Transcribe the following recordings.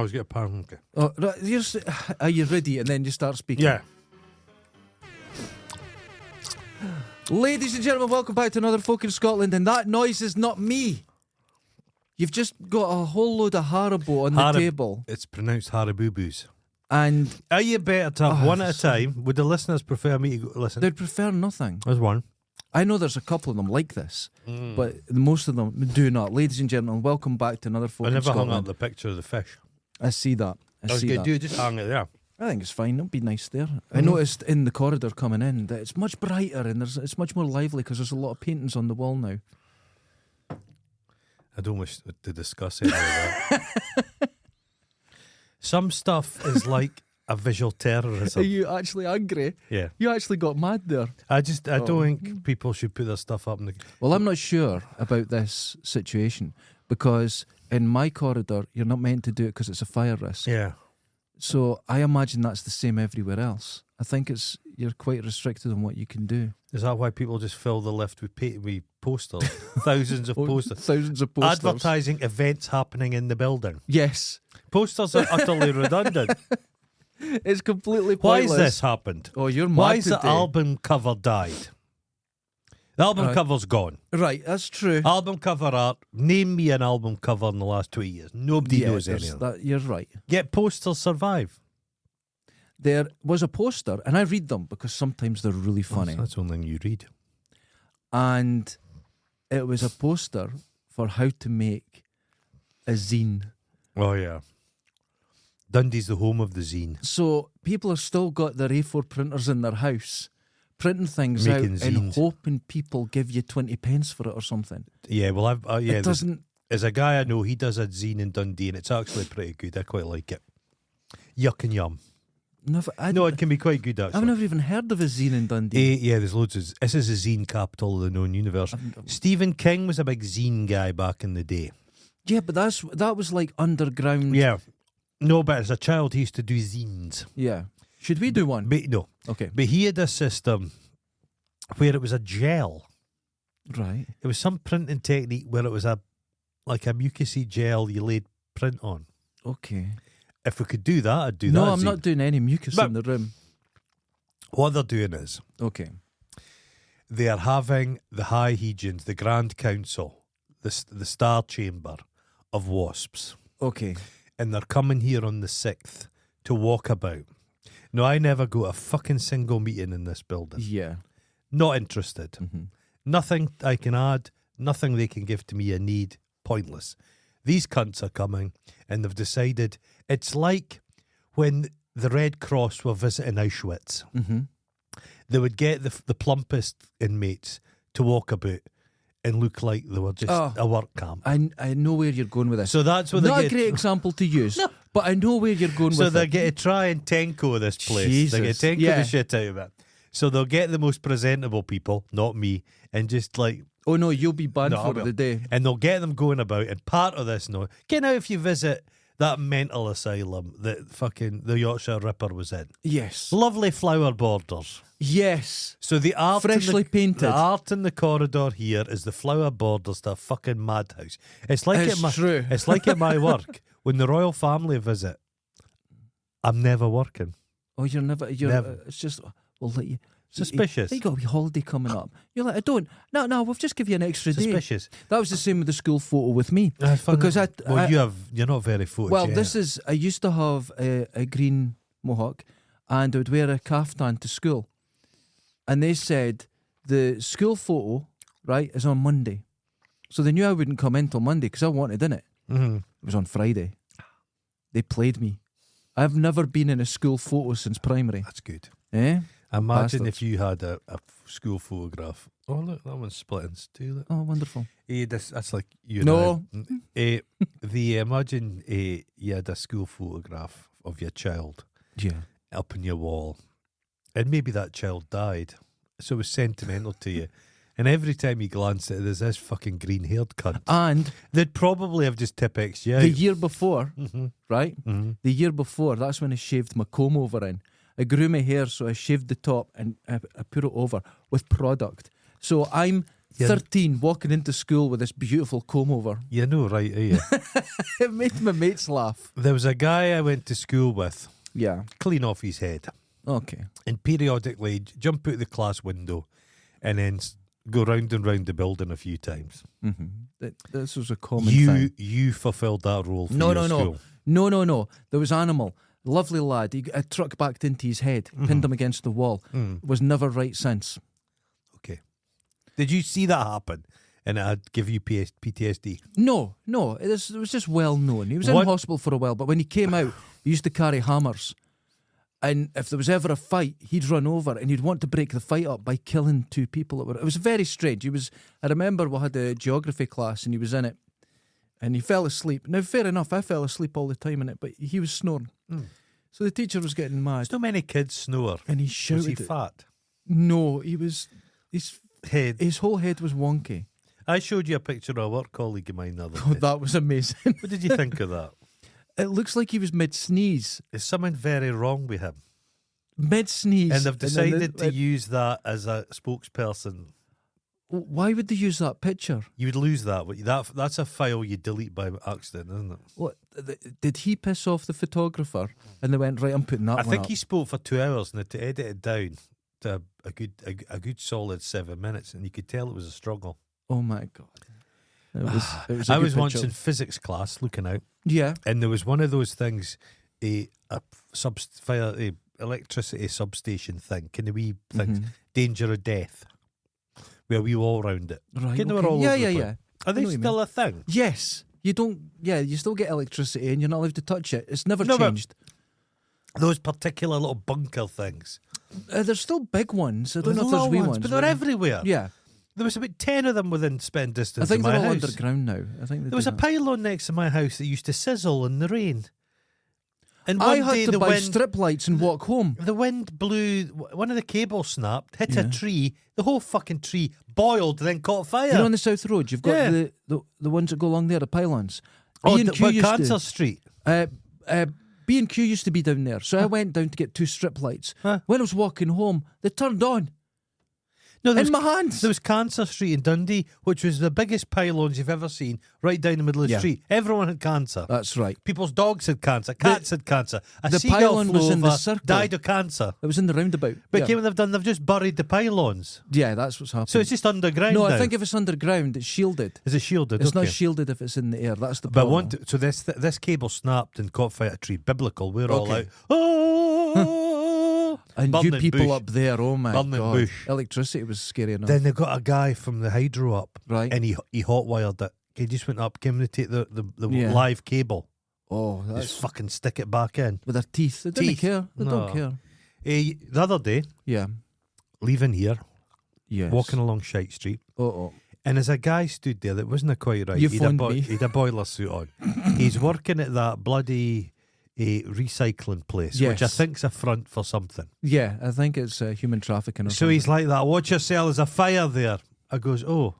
I was getting a pound. Okay. Oh, right, are you ready? And then you start speaking. Yeah. Ladies and gentlemen, welcome back to another Folk in Scotland. And that noise is not me. You've just got a whole load of Haribo on the table. It's pronounced Haribo-boos. And Are you better to have one at a time? Would the listeners prefer me to listen? they'd prefer nothing. There's one. I know there's a couple of them like this, but most of them do not. Ladies and gentlemen, welcome back to another Folk I in never Scotland. hung up the picture of the fish. I see that. I see that. Do just hang it there. I think it's fine. It'll be nice there. I noticed in the corridor coming in that it's much brighter and it's much more lively because there's a lot of paintings on the wall now. I don't wish to discuss any of that. Some stuff is like a visual terrorism. Are you actually angry? Yeah. You actually got mad there. I don't think people should put their stuff up in the... Well, I'm not sure about this situation because in my corridor, you're not meant to do it because it's a fire risk. Yeah. So I imagine that's the same everywhere else. I think you're quite restricted on what you can do. Is that why people just fill the lift with posters? Thousands of posters. Thousands of posters. Advertising events happening in the building. Yes. Posters are utterly redundant. It's completely Why pointless. has this happened? Oh, you're mad Why has the today. album cover died? The album cover's gone. Right, that's true. Album cover art. Name me an album cover in the last 2 years. Nobody knows any of them. You're right. Yet posters survive. There was a poster, and I read them because sometimes they're really funny. That's the only thing you read. And it was a poster for how to make a zine. Oh, yeah. Dundee's the home of the zine. So people have still got their A4 printers in their house, printing things Making out and zines. hoping people give you 20 pence for it or something. Yeah, well, It doesn't... There's a guy I know, he does a zine in Dundee, and it's actually pretty good. I quite like it. Yuck and yum. No, it can be quite good, actually. I've never even heard of a zine in Dundee. Yeah, there's loads of... This is the zine capital of the known universe. Stephen King was a big zine guy back in the day. Yeah, but that was like underground. Yeah. No, but as a child, he used to do zines. Yeah. Should we do one? But, no. Okay. But he had a system where it was a gel. Right. It was some printing technique where it was like a mucousy gel you laid print on. Okay. If we could do that, I'd do that. No, I'm not doing any mucus in the room. What they're doing is Okay. they are having the High Hegians, the Grand Council, the Star Chamber of Wasps. Okay. And they're coming here on the 6th to walk about. No, I never go to a fucking single meeting in this building. Yeah. Not interested. Mm-hmm. Nothing I can add, nothing they can give to me a need. Pointless. These cunts are coming and they've decided it's like when the Red Cross were visiting Auschwitz. Mm-hmm. They would get the plumpest inmates to walk about and look like they were just a work camp. I know where you're going with this. So that's what Not they a get. great example to use, but I know where you're going So with they it. get to try and Tenko this place. Jesus. They get to Tenko Yeah. the shit out of it. So they'll get the most presentable people, not me, and just like... Oh no, you'll be banned No, I for will. the day. And they'll get them going about. And part of this, get out if you visit that mental asylum that fucking the Yorkshire Ripper was in. Yes. Lovely flower borders. Yes. So the art Freshly painted. The art in the corridor here is the flower borders to a fucking madhouse. It's like It's true. It's like at my work when the royal family visit. I'm never working. Oh, you're never. Never. It's just. We'll let you. Suspicious. You got a wee holiday coming up. You're like, I don't. No, we'll just give you an extra day. Suspicious. That was the same with the school photo with me. Because you're not very photogenic. Well, this is. I used to have a green mohawk, and I would wear a kaftan to school. And they said the school photo, right, is on Monday. So they knew I wouldn't come in till Monday because I wanted in it. Mm-hmm. It was on Friday. They played me. I've never been in a school photo since primary. That's good. Eh? Imagine Bastards. if you had a school photograph. Oh, look, that one's split in two. Look. Oh, wonderful. That's like you. No. Imagine you had a school photograph of your child Yeah. up on your wall, and maybe that child died, so it was sentimental to you. And every time you glance at it, there's this fucking green-haired cunt. And They'd probably have just Tipp-X you out. the year before, Mm-hmm. right? Mm-hmm. The year before, that's when I shaved my comb over in. I grew my hair, so I shaved the top and I put it over with product. So I'm Yeah. 13, walking into school with this beautiful comb over. You know, right, are you? It made my mates laugh. There was a guy I went to school with, Yeah. clean off his head, Okay. and periodically jump out the class window and then go round and round the building a few times. Mm-hmm. This was a common thing. You fulfilled that role for No, your school. No. There was Animal. Lovely lad. A truck backed into his head, pinned him against the wall. Was never right since. Okay. Did you see that happen? And it'd give you PTSD? No. It was just well known. He was in hospital for a while, but when he came out, he used to carry hammers. And if there was ever a fight, he'd run over and he'd want to break the fight up by killing two people. It was very strange. I remember we had a geography class and he was in it and he fell asleep. Now, fair enough, I fell asleep all the time in it, but he was snoring. So the teacher was getting mad. There's not many kids snore. And he Was shouted. he fat? No, his Head. whole head was wonky. I showed you a picture of a work colleague of mine the other Oh, day. that was amazing. What did you think of that? It looks like he was mid-sneeze. Is something very wrong with him? Mid-sneeze. And they've then decided to use that as a spokesperson. Why would they use that picture? You would lose that. That's a file you delete by accident, isn't it? What did he piss off the photographer? And they went, right, I'm putting that I one think up. he spoke for 2 hours and had to edit it down to a good solid 7 minutes, and you could tell it was a struggle. Oh my god! It was. A I good was once picture. in physics class looking out, Yeah. and there was one of those things, a electricity substation thing, kind of wee things, danger of death, where we all round it. Right. Kind of okay. were all Yeah. over the Yeah. place. Yeah. Are I they know what you mean. still a thing? Yes. You don't. Yeah. You still get electricity, and you're not allowed to touch it. It's never No, but- changed. Those particular little bunker things. There's still big ones. I don't know if little there's wee ones, ones, but they're everywhere. Yeah. There was about 10 of them within spitting distance I think of my they're all house. underground now. I think There was a pylon next to my house that used to sizzle in the rain. And I one day had to the buy wind, strip lights and walk home. the wind blew, one of the cables snapped, hit Yeah. a tree, the whole fucking tree boiled, then caught fire. You know, on the South Road, you've got Yeah. the ones that go along there, the pylons. oh, B&Q what, used Cancer to. Street? B&Q used to be down there, so I went down to get 2 strip lights. Huh. When I was walking home, they turned on No, there in was, my hands. there was Cancer Street in Dundee, which was the biggest pylons you've ever seen, right down the middle of the Yeah. street. Everyone had cancer. That's right. People's dogs had cancer, cats had cancer. A the seagull pylon flew was in the over, circle. died of cancer. It was in the roundabout. But yeah. what they've done, they've just buried the pylons. Yeah, that's what's happening. So it's just underground no, now. I think if it's underground, it's shielded. Is it shielded? It's Okay. not shielded if it's in the air. That's the But problem. so this cable snapped and caught fire at a tree. Biblical. We're all Okay. out. Oh! and Burning you people bush. up there, oh my Burning god. bush. Electricity was scary enough. Then they got a guy from the hydro up, Right. and he hotwired it. He just went up, came to take the Yeah. live cable, Oh, that's just fucking stick it back in. with their teeth. They didn't Teeth. care. They No. don't care. The other day, Yeah. leaving here, Yes. walking along Shite Street, Oh. and as a guy stood there that wasn't quite right. You He'd a phoned me. he'd a boiler suit on. He's working at that bloody recycling place, which I Yes. think's a front for something. Yeah, I think it's human trafficking or So something. he's like that. Watch yourself, there's a fire there. I goes, oh.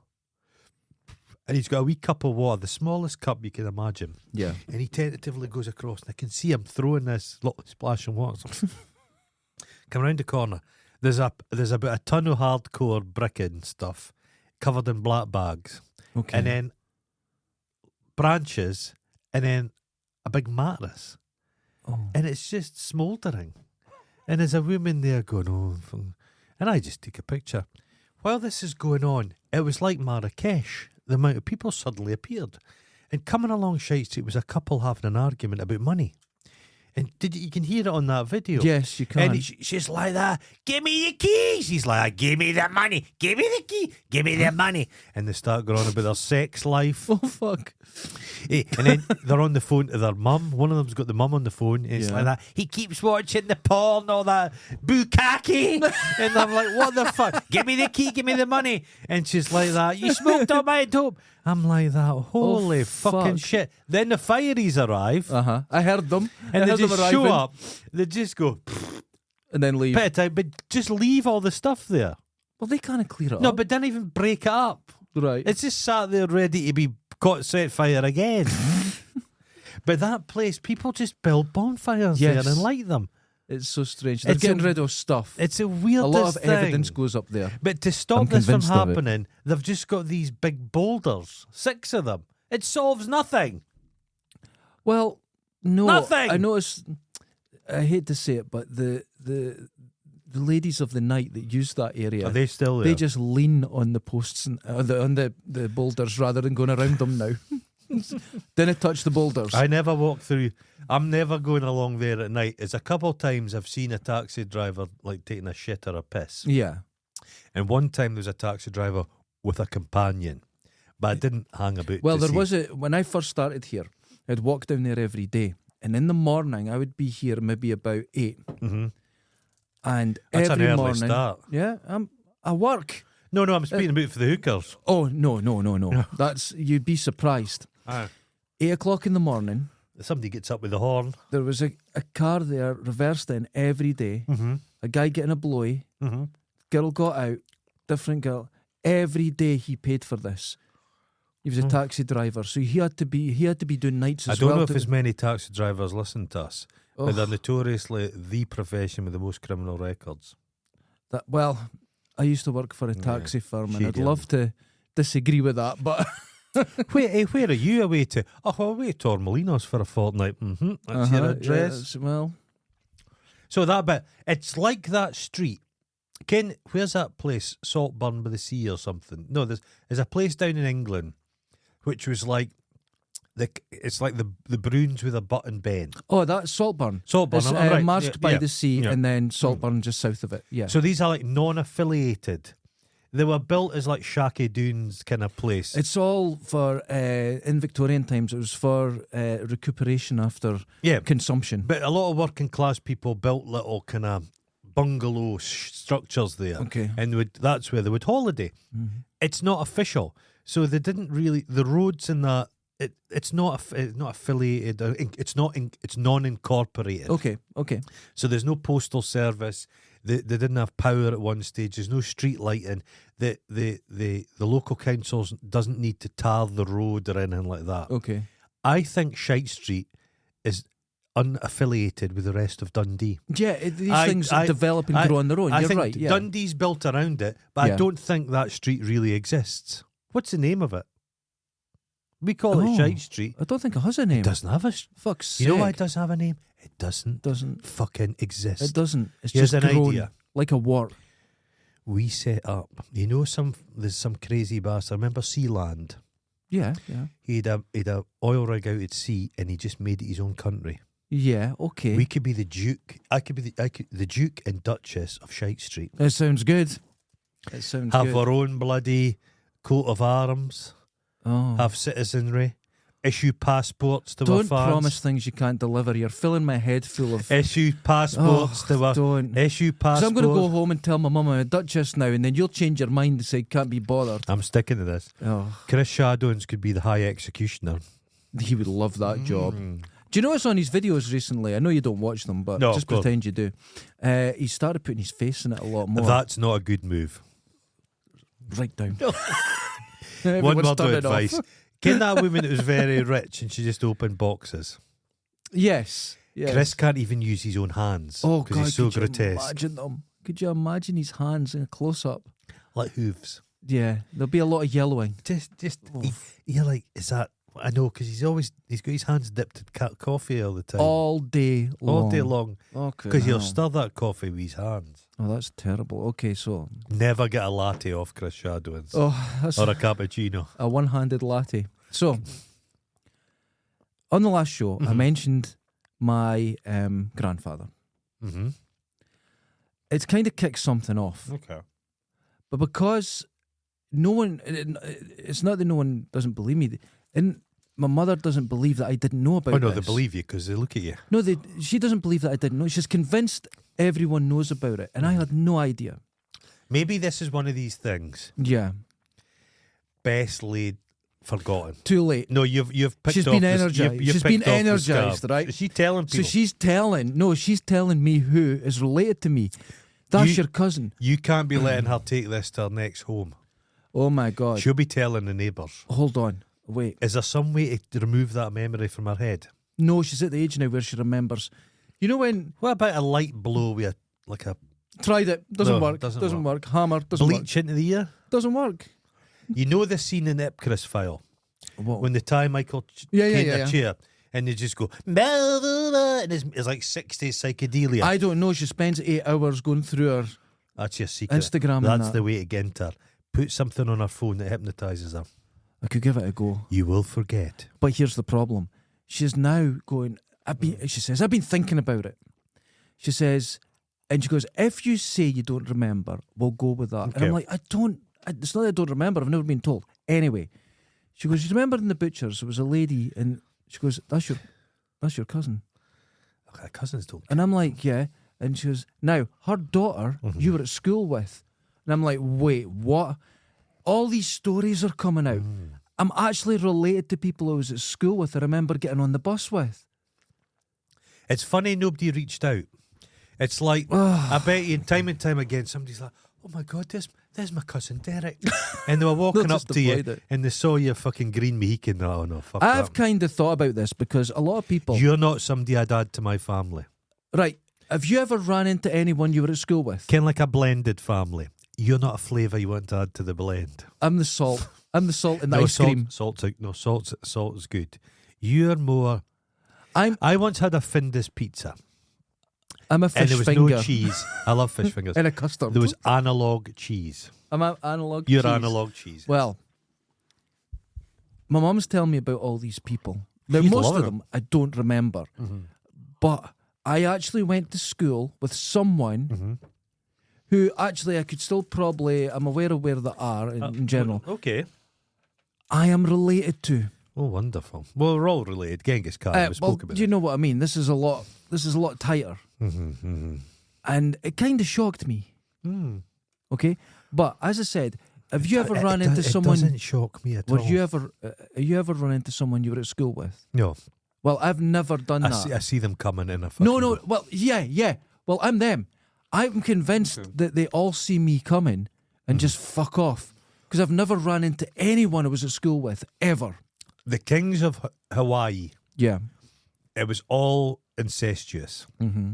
And he's got a wee cup of water, the smallest cup you can imagine. Yeah. And he tentatively goes across, and I can see him throwing this little splashing water. Come round the corner. There's about a ton of hardcore bricking stuff covered in black bags, Okay. and then branches, and then a big mattress, and it's just smouldering. And there's a woman there going, oh, and I just take a picture. While this is going on, it was like Marrakesh. The amount of people suddenly appeared. And coming along Shite Street was a couple having an argument about money. And you can hear it on that video. Yes, you can. And she's like that, give me the keys. He's like, give me the money, give me the key, give me the money. And they start going on about their sex life. Oh, fuck. And then they're on the phone to their mum. One of them's got the mum on the phone. And it's Yeah. like that. He keeps watching the porn, all that bukkake. And I'm like, what the fuck? Give me the key, give me the money. And she's like that. You smoked all my dope. I'm like that. Holy fucking fuck. shit. Then the fireys arrive. Uh-huh. I heard them. And I they heard them just show arriving up. They just go, and then leave. bit of time, but just leave all the stuff there. Well, they kind of clear it No, up. but don't even break it up. Right. It's just sat there ready to be caught set fire again. But that place, people just build bonfires Yes. there and light them. It's so strange. They're It's getting a- rid of stuff. It's a A weirdest lot of thing. evidence goes up there. But to stop I'm this from convinced of it. happening, they've just got these big boulders, 6 of them. It solves nothing. Well, no. Nothing! I noticed. I hate to say it, but the ladies of the night that use that area, Are they still there? they just lean on the posts and on the boulders rather than going around them now. Didn't touch the boulders. I never walk through. I'm never going along there at night. It's a couple of times I've seen a taxi driver like taking a shit or a piss. Yeah. And one time there was a taxi driver with a companion. But I didn't hang about. Well, to there see. was when I first started here, I'd walk down there every day. And in the morning, I would be here maybe about 8. Mm-hmm. And That's every an early morning. start. Yeah, I work. No, I'm speaking about for the hookers. Oh, no. That's, you'd be surprised. 8 o'clock in the morning, Somebody gets up with the horn. there was a car there reversed in every day. Mm-hmm. A guy getting a blowy. Mm-hmm. Girl got out. Different girl. Every day he paid for this. He was a taxi driver, so he had to be doing nights I as don't well. know if as many taxi drivers listen to us, Oh, but they're notoriously the profession with the most criminal records. well, I used to work for a Yeah, taxi firm, and she I'd did. love to disagree with that, but Where are you away to? Oh, well, away to Tormelinos for a fortnight. Mm-hmm. That's your address. well, So that bit, it's like that street. Ken, where's that place? Saltburn by the Sea or something? No, there's a place down in England, which was like it's like the Bruins with a button bend. oh, that's Saltburn. Saltburn, It's am I right? Masked by the Sea, yeah. and then Saltburn just south of it. Yeah. So these are like non-affiliated. They were built as like Shackey Dunes kind of place. It's all for, in Victorian times, it was for recuperation after yeah, consumption. but a lot of working class people built little kind of bungalow structures there. Okay. And that's where they would holiday. Mhm. It's not official, so they didn't really. The roads in that it's not affiliated. It's non-incorporated. Okay. So there's no postal service. They didn't have power at one stage. There's no street lighting. The local councils doesn't need to tar the road or anything like that. Okay. I think Shite Street is unaffiliated with the rest of Dundee. Yeah, these I- things I- develop and I- grow on their own. I You're think right. Yeah. Dundee's built around it, but I Yeah. don't think that street really exists. What's the name of it? We call Oh. it Shite Street. I don't think it has a name. It doesn't have a. Fuck's sake. You know why it does have a name? It doesn't Doesn't. fucking exist. It doesn't. It's Here's just an grown idea. like a wart. We set up. You know, there's some crazy bastard. Remember Sealand? Yeah. He'd a oil rig out at sea, and he just made it his own country. Yeah. Okay. We could be the Duke. I could be the Duke and Duchess of Shite Street. That sounds good. It sounds Have good. our own bloody coat of arms. Oh. Have citizenry. Issue passports to our Don't fans. promise things you can't deliver. You're filling my head full of. Issue passports to our. Don't. Issue Because passports. I'm going to go home and tell my mum I'm a Duchess now, and then you'll change your mind and say can't be bothered. I'm sticking to this. Oh, Chris Shadowns could be the High Executioner. he would love that job. Mm. Do you notice on his videos recently? I know you don't watch them, but No, just go on. pretend you do. He started putting his face in it a lot more. That's not a good move. Right down. One Everyone's word of turning off. advice. Can that woman that was very rich and she just opened boxes? Yes. Chris can't even use his own hands Oh because God! he's so could you grotesque. imagine them? Could you imagine his hands in a close up? Like hooves. Yeah, there'll be a lot of yellowing. You're like, is that? I know because he's got his hands dipped in coffee all the time, All day long. all day long. Okay. Because he'll stir that coffee with his hands. Oh, that's terrible. Okay, so Never get a latte off Chris Shadowins that's or a cappuccino. a one-handed latte. So on the last show, I Mhm. mentioned my grandfather. Mm-hmm. It's kind of kicked something off, Okay. but because no one, it's not that no one doesn't believe me. And my mother doesn't believe that I didn't know about Oh no, this. they believe you because they look at you. No, she doesn't believe that I didn't know. She's convinced everyone knows about it, and I had no idea. Maybe this is one of these things Yeah, best laid forgotten. too late. No, you've picked She's off been the- energised. you've She's picked been off the energised, scab. right? Is she telling So people? she's telling me who is related to me. That's You- your cousin. You can't be letting her take this to her next home. Oh my God. She'll be telling the neighbours. Hold on. Wait. Is there some way to remove that memory from her head? No, she's at the age now where she remembers You know when What about a light blow with like a tried it doesn't No, work. doesn't work. Hammer doesn't bleach into the ear? work. Doesn't work. You know the scene in Ipcress File What? when they tie Michael Yeah, Caine yeah, in yeah. a chair and they just go blah, blah, blah, and it's like 60s psychedelia. I don't know. She spends 8 hours going through her That's your secret. Instagram. and That's that. the way to get into her. Put something on her phone that hypnotises her. I could give it a go. You will forget. But here's the problem. She's now going, she says, I've been thinking about it. She says, and she goes, if you say you don't remember, we'll go with that. And Okay. I'm like, it's not that I don't remember, I've never been told. Anyway, she goes, you remember in the butcher's, there was a lady, and she goes, that's your cousin. Okay, cousins don't. And I'm like, yeah. And she goes, now, her daughter, you were at school with. And I'm like, wait, what? All these stories are coming out. I'm actually related to people I was at school with. I remember getting on the bus with. It's funny nobody reached out. It's like, I bet you time and time again, somebody's like, oh my God, there's my cousin Derek. And they were walking They'll up just to you avoid it. and they saw you fucking green Mohican. Oh no, fuck I've that. kind of thought about this because a lot of people... You're not somebody I'd add to my family. Right, have you ever ran into anyone you were at school with? Kind of like a blended family. You're not a flavour you want to add to the blend. I'm the salt. I'm the salt in the No, ice cream. salt is good. You're more... I once had a Findus pizza I'm a and fish there was finger. no cheese. I love fish fingers. And a custard. There was analog cheese. I'm an analog You're cheese. analog cheese. Well, my mum's telling me about all these people. Now, She's most loving of them I don't remember. But I actually went to school with someone who actually I could still probably... I'm aware of where they are in general. Okay. I am related to. Oh, wonderful. Well, we're all related. Genghis Khan, we spoke about you it. know what I mean? This is a lot tighter. And it kind of shocked me. Okay? But as I said, have you ever run into someone... It doesn't shock me at all. Have you ever run into someone you were at school with? No. Well, I've never done that. I see them coming in a fucking... No. Well, yeah. Well, I'm them. I'm convinced that they all see me coming and just fuck off. Because I've never ran into anyone I was at school with, ever. The kings of Hawaii, Yeah. it was all incestuous. Mm-hmm.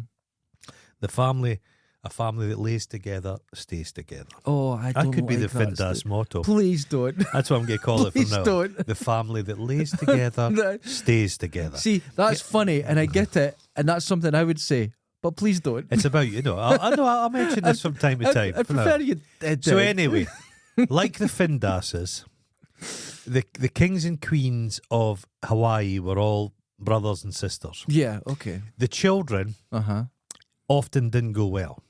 A family that lays together stays together. Oh, I don't That could be like the Findas motto. Please don't. That's what I'm going to call it Please from now. don't. The family that lays together No. stays together. See, that's funny, and I get it, and that's something I would say, but please don't. It's about, I know, I'll mention this from time to time. I prefer you did. So anyway, like the Findases, the kings and queens of Hawaii were all brothers and sisters. Yeah, okay. The children Uh-huh. often didn't go well.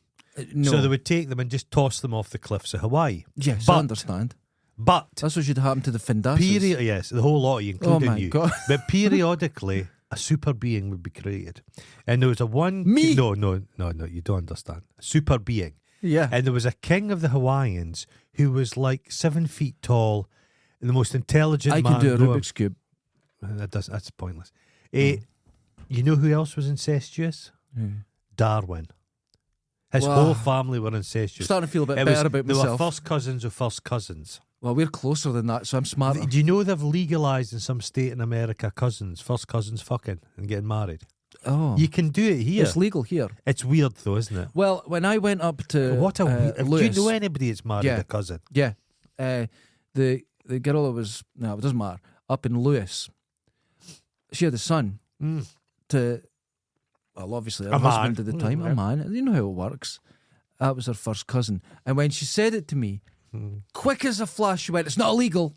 No. So they would take them and just toss them off the cliffs of Hawaii. Yes, but- I understand. But That's what should happen to the Findases. yes, the whole lot of you, Oh including my you. God. But periodically, a super being would be created. And there was a one... Me? No, you don't understand. A super being. Yeah. And there was a king of the Hawaiians who was like 7 feet tall, and the most intelligent I man. could do a going. Rubik's Cube. That's pointless. You know who else was incestuous? Darwin. His Wow. whole family were incestuous. Starting to feel a bit It was- better about they myself. were first cousins of first cousins. Well, we're closer than that, so I'm smarter. Do you know they've legalised in some state in America first cousins fucking and getting married? Oh. You can do it here. It's legal here. It's weird though, isn't it? Well, when I went up to What a weird... Do you Lewis, know anybody that's married Yeah. a cousin? yeah, the girl that was it doesn't matter up in Lewis. She had a son to, well, obviously her A husband man. at the time, Yeah. a man. You know how it works. That was her first cousin, and when she said it to me, quick as a flash, she went, "It's not illegal."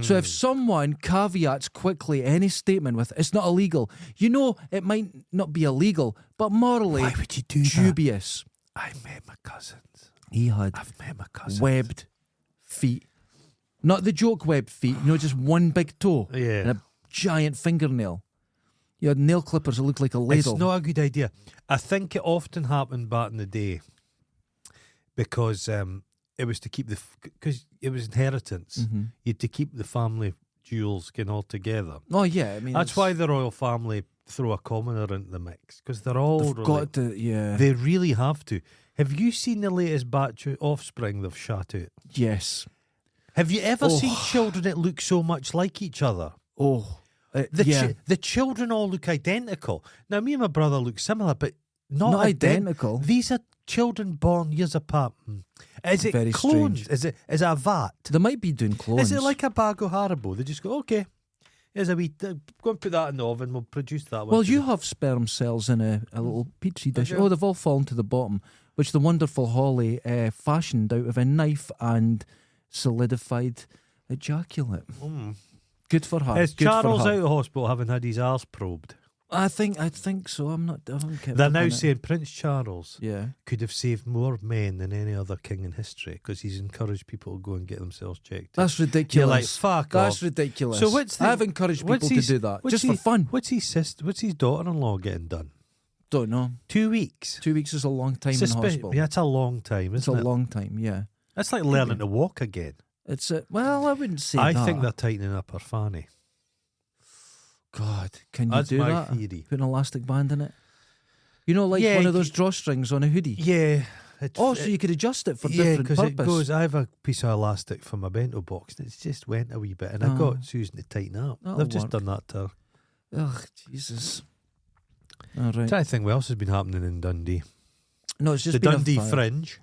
So if someone caveats quickly any statement with "it's not illegal," you know it might not be illegal, but morally Why would you do that? dubious. I met my cousins. He had I've met my cousins. webbed feet. Not the joke webbed feet, just one big toe Yeah. and a giant fingernail. You had nail clippers that looked like a ladle. It's not a good idea. I think it often happened back in the day because it was to keep because it was inheritance. Mm-hmm. You had to keep the family jewels all together. Oh yeah, I mean That's why the royal family throw a commoner into the mix because they're all they've got to. Yeah. They really have to. Have you seen the latest batch of offspring they've shot out? Yes. Have you ever Oh. seen children that look so much like each other? Oh. The children all look identical. Now, me and my brother look similar, but not identical. These are children born years apart. Is it Very clones? strange. Is it a vat? They might be doing clones. Is it like a bag of Haribo? They just go, okay, here's a wee. Go and put that in the oven. We'll produce that one. Well, today." you have sperm cells in a little petri dish. do. Oh, they've all fallen to the bottom, which the wonderful Holly fashioned out of a knife and solidified ejaculate. Good for her. Is Good for Charles her. out of hospital having had his arse probed? I think so. I haven't kept They're up now on it. saying Prince Charles Yeah. could have saved more men than any other king in history because he's encouraged people to go and get themselves checked. That's ridiculous. You're like, fuck That's off. ridiculous. So what's the- I've encouraged what's people to his- do that what's just he- for fun. What's his daughter-in-law getting done? Don't know. 2 weeks. 2 weeks is a long time in hospital. Yeah, that's a long time, It's isn't a it? long time. Yeah. That's like learning to walk again. It's well, I wouldn't say I that. think they're tightening up her fanny. God, can you That's do my that? theory. Put an elastic band in it. You know, like Yeah, one of those drawstrings on a hoodie. Yeah. Oh, so you could adjust it for yeah, different because purpose. it goes. I have a piece of elastic for my bento box, and it's just went a wee bit, and I Oh. got Susan to tighten it up. That'll They've just work. done that to her. Ugh, Jesus. All right. Trying to think what else has been happening in Dundee. No, it's just The been a Dundee fire. Fringe.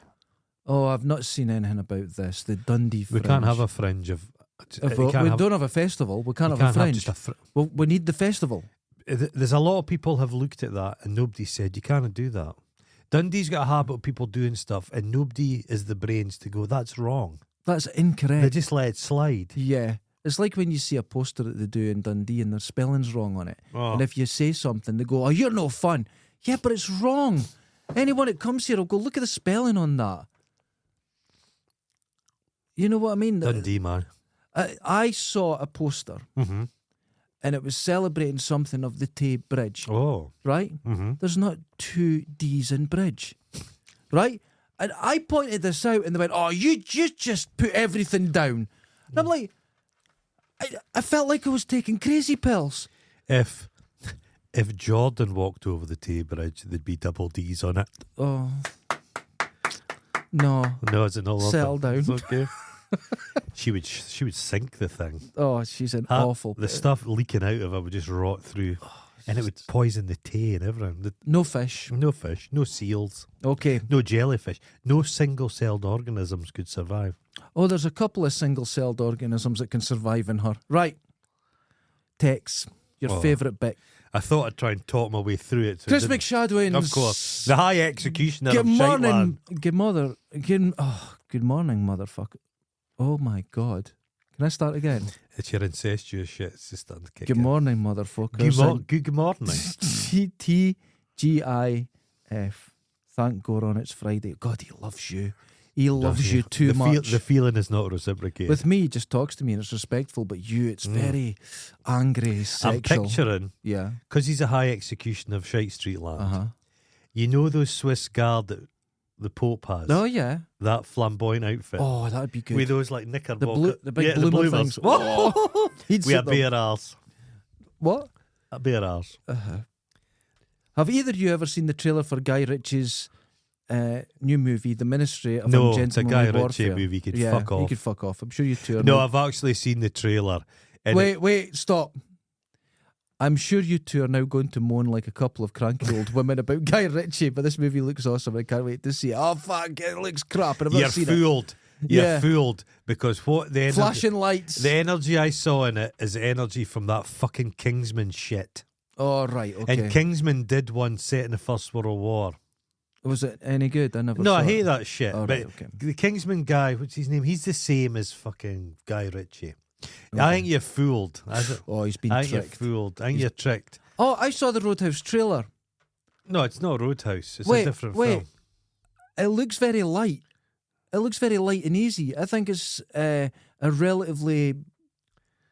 Oh, I've not seen anything about this. The Dundee We Fringe. can't have a fringe of. If you we can't have- don't have a festival. We can't you have a can't fringe. just a Well, we need the festival. There's a lot of people have looked at that, and nobody said you can't do that. Dundee's got a habit of people doing stuff, and nobody is the brains to go, that's wrong. That's They incorrect. just let it slide. Yeah. It's like when you see a poster that they do in Dundee and their spelling's wrong on it. Oh. And if you say something, they go, oh, you're no fun. Yeah, but it's wrong. Anyone that comes here will go, look at the spelling on that. You know what I mean? Dundee, man. I saw a poster Mm-hmm. and it was celebrating something of the Tay Bridge, Oh. right? Mm-hmm. There's not 2 D's in bridge, right? And I pointed this out and they went, oh, you just put everything down. And I'm like, I felt like I was taking crazy pills. If Jordan walked over the Tay Bridge, there'd be double D's on it. Oh. No. No, is it not? Settle down. It's okay. she would sink the thing. Oh, she's an That- awful... The stuff leaking out of her would just rot through, and it would poison the Tay and everything. No fish. No fish, no seals, Okay. no jellyfish, no single-celled organisms could survive. Oh, there's a couple of single-celled organisms that can survive in her. Right. Tex, your Oh. favourite bit. I thought I'd try and talk my way through it. so it Chris didn't- McShadwin. Of course. The High Executioner Good of morning. Shiteland. Good morning, motherfucker. Oh my God. Can I start again? It's your incestuous shit. It's just starting to kick Good in. morning, motherfucker. Good morning. TGIF. Thank God on it's Friday. God, he loves you. He loves you too much. The feeling is not reciprocated. With me, he just talks to me and it's respectful, but you, it's very angry, I'm sexual. picturing, Yeah. because he's a High Executioner of Shite Street Land, Uh-huh. you know those Swiss Guard that the Pope has? Oh, yeah. That flamboyant outfit. Oh, that'd be good. With those like knickerbocker. the big yeah, the bloomer bloomers. things. Oh, he'd We are sit them. bare arse. What? A bare arse. Have either of you ever seen the trailer for Guy Ritchie's new movie, The Ministry of No, it's a Ungentlemanly Guy Warfare? Ritchie movie. He could yeah, fuck he off. could fuck off. I'm sure you two are. No, now- I've actually seen the trailer. And Wait, stop. I'm sure you two are now going to moan like a couple of cranky old women about Guy Ritchie, but this movie looks awesome. I can't wait to see it. Oh, fuck, it looks crap. And I've You're never seen fooled. You're Yeah. fooled because what the it. energy, Flashing lights. the energy I saw in it is energy from that fucking Kingsman shit. Oh, right, okay. And Kingsman did one set in the First World War. Was it any good? I never No, saw I hate it. that shit. Oh, but right, okay. the Kingsman guy, what's his name? He's the same as fucking Guy Ritchie. Okay. I think you're fooled. Oh, he's been I think you're tricked. fooled. I think you're tricked. Oh, I saw the Roadhouse trailer. No, it's not Roadhouse. It's Wait, a different wait. film. It looks very light. It looks very light and easy. I think it's a relatively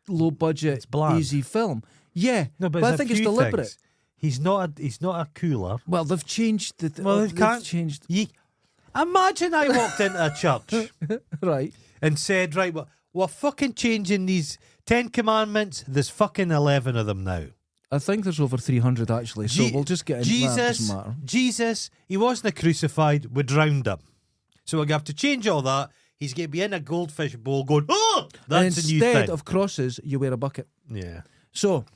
low budget, It's bland. easy film. Yeah, No, but but, I there's a think it's few deliberate. things. He's not a cooler. Well, they've changed the. Well, they they've can't- changed. Imagine I walked into a church Right. and said, right, we're fucking changing these 10 commandments. There's fucking 11 of them now. I think there's over 300 actually, so we'll just get into that. Doesn't matter. Jesus, he wasn't crucified, we drowned him. So we're going to have to change all that. He's going to be in a goldfish bowl going, oh, And that's a new instead thing. of crosses, you wear a bucket. Yeah. So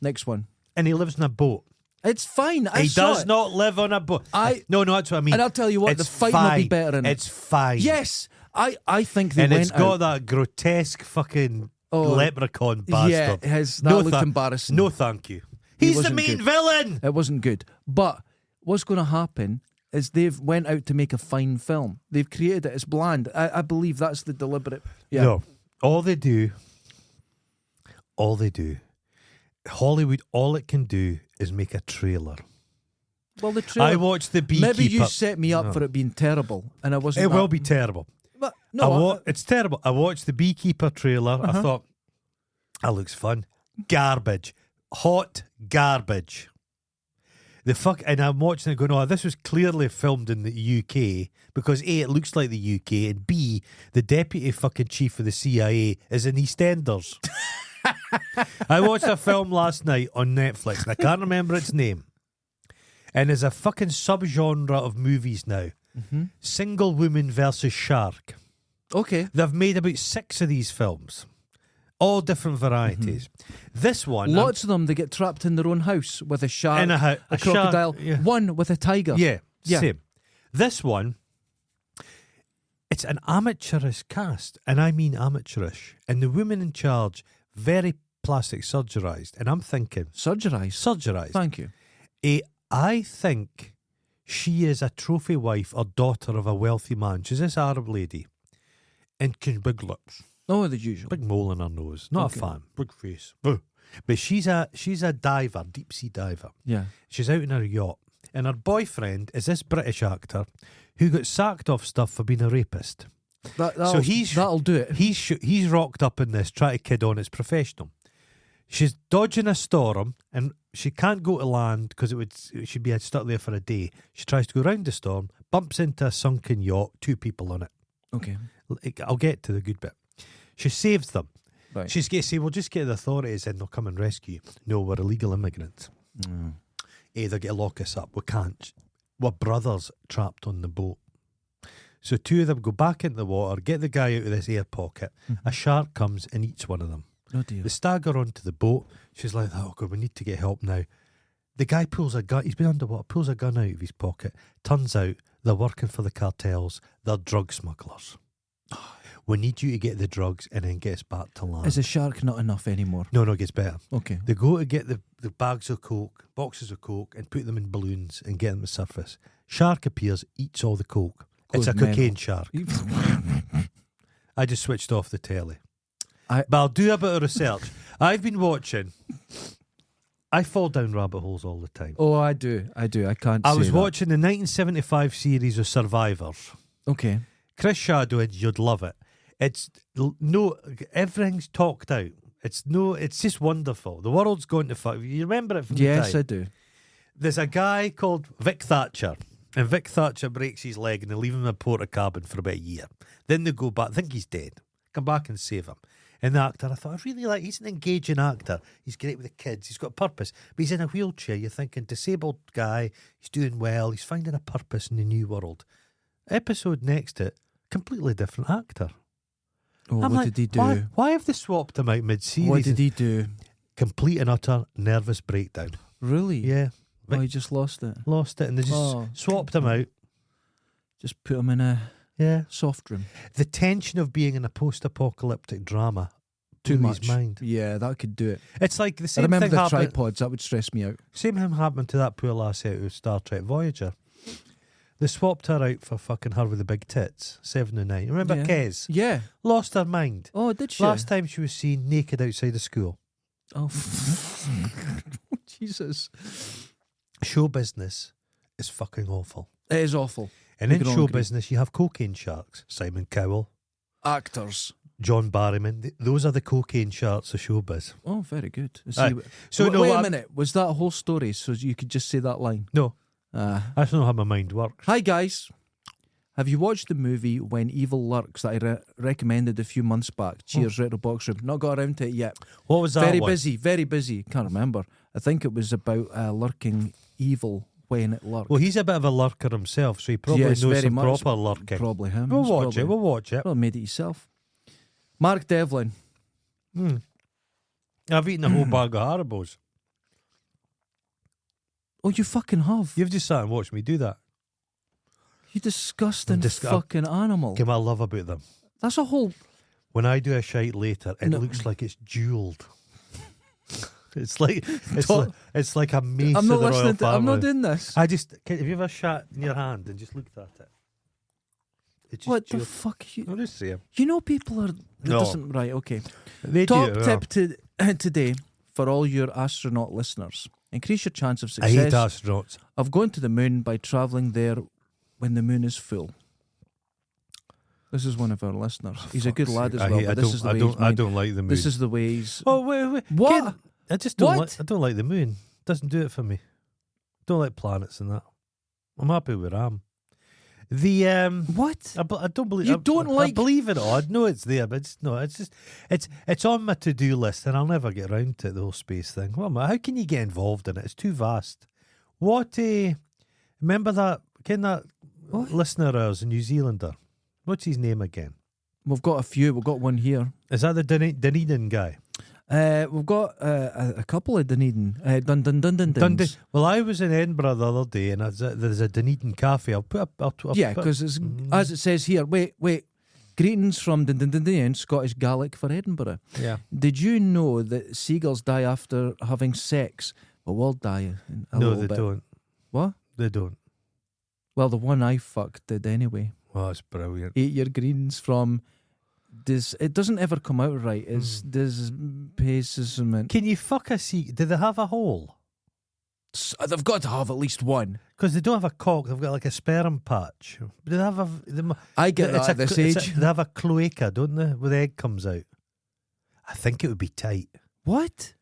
Next one. And he lives in a boat. It's fine. He does not live on a boat. No, that's what I mean. And I'll tell you what, it's the fight fine. will be better in it. It's fine. Yes, I think they and went it's got out. that grotesque fucking Oh, leprechaun bastard. Yeah, that looked embarrassing. No, thank you. He's the wasn't main good. villain. It wasn't good. But what's going to happen is they've went out to make a fine film. They've created it. It's bland. I believe that's the deliberate. Yeah. No, all they do, Hollywood, all it can do is make a trailer. Well, the trailer. I watched The Beekeeper. Maybe you set me up for it being terrible, and I wasn't. It will be terrible. But no, it's terrible. I watched the Beekeeper trailer. I thought, that looks fun. Garbage. Hot garbage. And I'm watching it going, oh, this was clearly filmed in the UK because A, it looks like the UK, and B, the deputy fucking chief of the CIA is in EastEnders. I watched a film last night on Netflix, and I can't remember its name. And there's a fucking subgenre of movies now. Single woman versus shark. okay. They've made about 6 of these films. All different varieties. This one... Lots of them, they get trapped in their own house with a shark, In a crocodile, shark, yeah. one with a tiger. Yeah, Yeah. same. This one, it's an amateurish cast, and I mean amateurish. And the woman in charge, very plastic surgerized. And I'm thinking, Surgerized. Thank you. I think she is a trophy wife or daughter of a wealthy man. She's this Arab lady, and can big lips, Oh, the usual. big mole in her nose. Not Okay. a fan, big face. But she's a diver, deep sea diver. Yeah. She's out in her yacht, and her boyfriend is this British actor who got sacked off stuff for being a rapist. That'll do it. He's rocked up in this, trying to kid on. It's professional. She's dodging a storm, and she can't go to land because she'd be stuck there for a day. She tries to go round the storm, bumps into a sunken yacht, 2 people on it. Okay. I'll get to the good bit. She saves them. Right. She's going to say, we'll just get the authorities in, they'll come and rescue you. No, we're illegal immigrants. They're going to lock us up. We can't. We're brothers trapped on the boat. So 2 of them go back into the water, get the guy out of this air pocket. A shark comes and eats one of them. Oh dear. They stagger onto the boat. She's like, oh God, we need to get help now. The guy pulls a gun. He's been underwater, pulls a gun out of his pocket. Turns out they're working for the cartels. They're drug smugglers. We need you to get the drugs and then get us back to land. Is a shark not enough anymore? No, it gets better. Okay. They go to get the bags of coke, boxes of coke, and put them in balloons and get them to surface. Shark appears, eats all the coke. Goes It's a mental. cocaine shark. I just switched off the telly. But I'll do a bit of research. I've been watching. I fall down rabbit holes all the time. Oh, I do. I can't I say was that. watching the 1975 series of Survivors. Okay. Chris Shadowin, you'd love it. Everything's talked out. It's just wonderful. The world's going to fuck. You remember it from the Yes, time? I do. There's a guy called Vic Thatcher, and Vic Thatcher breaks his leg and they leave him in a porta cabin for about a year. Then they go back, think he's dead, come back and save him. And the actor, I thought, I really like, he's an engaging actor. He's great with the kids. He's got a purpose. But he's in a wheelchair. You're thinking, disabled guy, he's doing well. He's finding a purpose in the new world. Episode next to it, completely different actor. Oh, I'm what like, did he do? Why have they swapped him out mid-series? What did he do? Complete and utter nervous breakdown. Really? Yeah. Oh, he just lost it. Lost it and they just swapped him out. Just put him in a soft room. The tension of being in a post-apocalyptic drama Too blew much. his mind. Yeah, that could do it. It's like the I same remember thing the happened. tripods. That would stress me out. Same thing happened to that poor lass out of Star Trek Voyager. They swapped her out for fucking her with the big tits, 7 and 9. Remember Yeah. Kez? Yeah. Lost her mind. Oh, did she? Last time she was seen naked outside of school. Oh, Jesus. Show business is fucking awful. It is awful. And We in can all show agree. business, you have cocaine sharks. Simon Cowell, Actors. John Barrowman. Those are the cocaine sharks of showbiz. Oh, very good. Aye. So no, wait a I'm- minute. Was that a whole story so you could just say that line? No, Ah. that's not how my mind works. Hi, guys. Have you watched the movie When Evil Lurks that I recommended a few months back? Cheers, Retro Box Room. Not got around to it yet. What was that Very one? busy, very busy. Can't remember. I think it was about lurking evil when it lurked. Well, he's a bit of a lurker himself, so he probably Yes, knows very some much. proper lurking. Probably him. We'll It's watch probably- it. We'll watch it. Well, made it yourself. Mark Devlin. I've eaten a whole bag of Haribos. Oh, you fucking have. You've just sat and watched me do that. You disgusting I'm fucking animal. Give me a love about them. That's a whole. When I do a shite later, it No. looks like it's jewelled. It's like Don't- it's like a mace I'm not of the royal listening. family. I'm not doing this. Have you ever shat in your hand and just looked at it? It's just What the jewelled. fuck? I'm just saying. You know, people are. It No. doesn't, right, okay. They Top do. tip today for all your astronaut listeners: increase your chance of I hate success astronauts. of going to the moon by travelling there when the moon is full. This is one of our listeners. He's a good lad as well. But this is the way he's I don't like the moon. This is the way he's. Oh wait. What? Ken, I just don't What? like. I don't like the moon. Doesn't do it for me. Don't like planets and that. I'm happy where I am. The What? I don't believe You don't I like- believe it. I know it's there, but it's no. It's just it's on my to-do list, and I'll never get around to it, the whole space thing. Well, how can you get involved in it? It's too vast. What? Remember that? Ken that What? listener of ours, a New Zealander. What's his name again? We've got a few. We've got one here. Is that the Dunedin guy? We've got a couple of Dunedin. Dundee. Dundee. Well, I was in Edinburgh the other day, and there's a Dunedin cafe. I'll Yeah, put- because as it says here, wait. Greetings from Dundee and Scottish Gaelic for Edinburgh. yeah. Did you know that seagulls die after having sex? Well, we'll die in a No, little they bit. don't. What? They don't. Well, the one I fucked did anyway. Oh, it's brilliant. 8 year greens from this. It doesn't ever come out right. It's this pacement. Can you fuck a sea? Do they have a hole? They've got to have at least one. Because they don't have a cock. They've got like a sperm patch. Do they have a? I get that at this age. They have a cloaca, don't they? Where the egg comes out. I think it would be tight. What?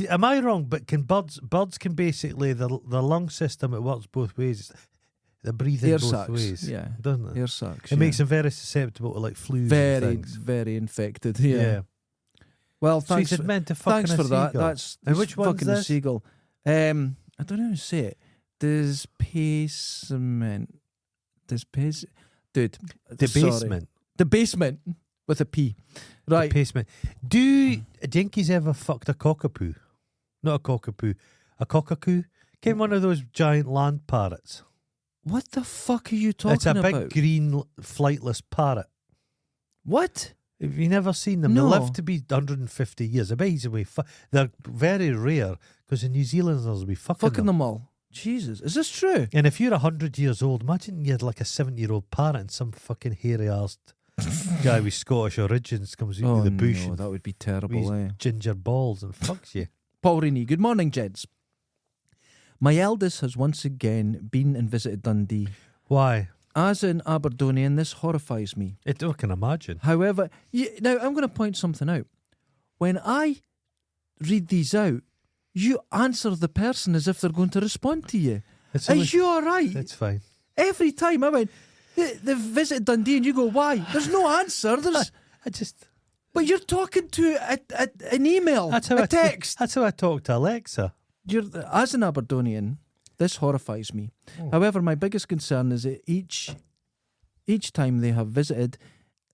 Am I wrong? But can birds can basically the lung system, it works both ways. They breathe in Air both sacs, ways, yeah. doesn't it? Air sacs. It makes them very susceptible to like flus and very, things. very infected. Yeah. Well, So thanks. he's meant to fucking Thanks a for that. seagull. That's And which one's fucking a this? seagull. I don't know how to say it. Despacement. Dude. The sorry. basement. The basement with a P. Right. The basement. Do Jinkies ever fucked a cockapoo? Not a cockapoo. A cockacoo? Came one of those giant land parrots. What the fuck are you talking It's a big about? green flightless parrot. What? Have you never seen them? No. They live to be 150 years. I bet he's away. They're very rare because the New Zealanders will be fucking them all. Jesus. Is this true? And if you're 100 years old, imagine you had like a 70-year-old parrot and some fucking hairy-arsed guy with Scottish origins comes out of the bush no, and that would be with terrible, his eh? ginger balls and fucks you. Paul Rainey, good morning, gents. My eldest has once again been and visited Dundee. Why? As an Aberdonian, this horrifies me. I can imagine. However, now I'm going to point something out. When I read these out, you answer the person as if they're going to respond to you. It's Are you all right? That's fine. Every time I went, they've visited Dundee and you go, why? There's no answer. There's, I just... but you're talking to an email, a text. That's how I talk to Alexa. As an Aberdonian, this horrifies me. However, my biggest concern is that each time they have visited,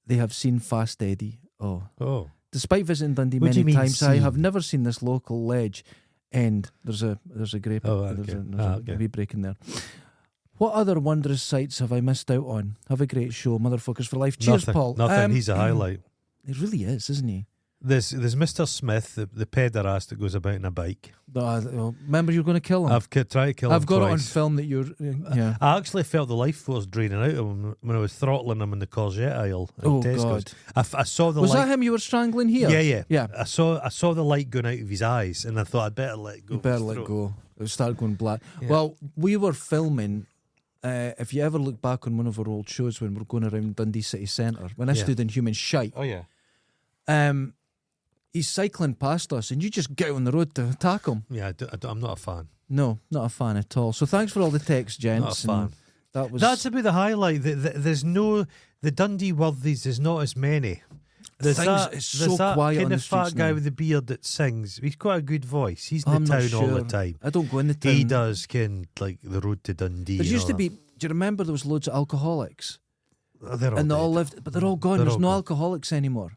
they have seen Fast Eddie. Oh. Despite visiting Dundee What do you many mean times, I seen? have never seen this local ledge end. There's a grape. Oh, okay. There's Okay. a wee break in there. What other wondrous sights have I missed out on? Have a great show, motherfuckers for life. Cheers, Nothing, Paul. Nothing. He's a highlight. He really is, isn't he? There's Mr. Smith, the pederast that goes about in a bike. Remember, you're going to kill him. I've tried to kill him I've got it on twice. film that you're. Yeah. I actually felt the life force draining out of him when I was throttling him in the courgette aisle at Oh, Tesco's. God. I saw the Was light. that him you were strangling here? Yeah. Yeah. I saw the light going out of his eyes, and I thought I'd better let it go. You better let go. It started going black. Yeah. Well, we were filming. If you ever look back on one of our old shows when we're going around Dundee City Centre, when I Yeah. stood in Human Shite, Oh yeah. he's cycling past us, and you just get on the road to attack him. Yeah, I'm not a fan. No, not a fan at all. So thanks for all the texts, gents. Not a fan. and That was That's about the highlight. There's no the Dundee worthies. There's not as many. There's Things- that. it's There's so that quiet kind on the of fat streets guy now. with the beard that sings. He's got a good voice. He's in I'm the not town all the sure. time. I don't go in the town. He does, like the road to Dundee. There and used all to that. be. Do you remember there was loads of alcoholics, Oh, they're all and they all dead. lived, but they're all gone. They're There's all no gone. alcoholics anymore.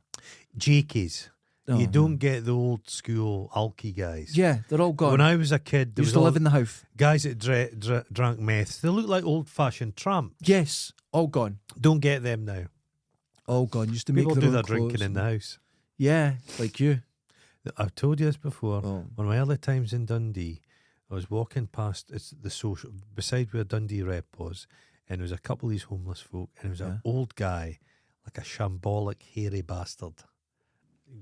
Jakey's. Oh, You don't get the old school alky guys. Yeah, they're all gone. When I was a kid, there Used was to all live in the house. guys that drank meth. They look like old-fashioned tramps. Yes, all gone. Don't get them now. All gone. Used to People make do their their own drinking clothes. in the house. Yeah, like you. I've told you this before. Oh. One of my early times in Dundee, I was walking past the social beside where Dundee Rep was, and there was a couple of these homeless folk, and there was an old guy, like a shambolic, hairy bastard,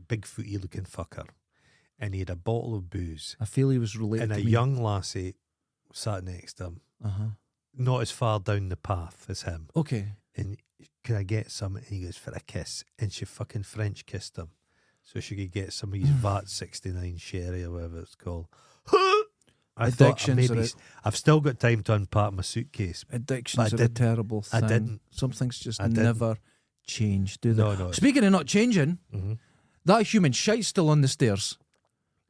big footy looking fucker, and he had a bottle of booze, I feel he was related and to a me. young lassie sat next to him, not as far down the path as him. Okay. And can I get some? And he goes for a kiss, and she fucking French kissed him, so she could get some of his VAT 69 sherry or whatever it's called. I thought Addictions maybe are I've still got time to unpack my suitcase. Addictions But I are a didn't. terrible thing. I didn't. Some things just I didn't. never change, do they? No. Speaking of not changing, Mhm. that human shite's still on the stairs.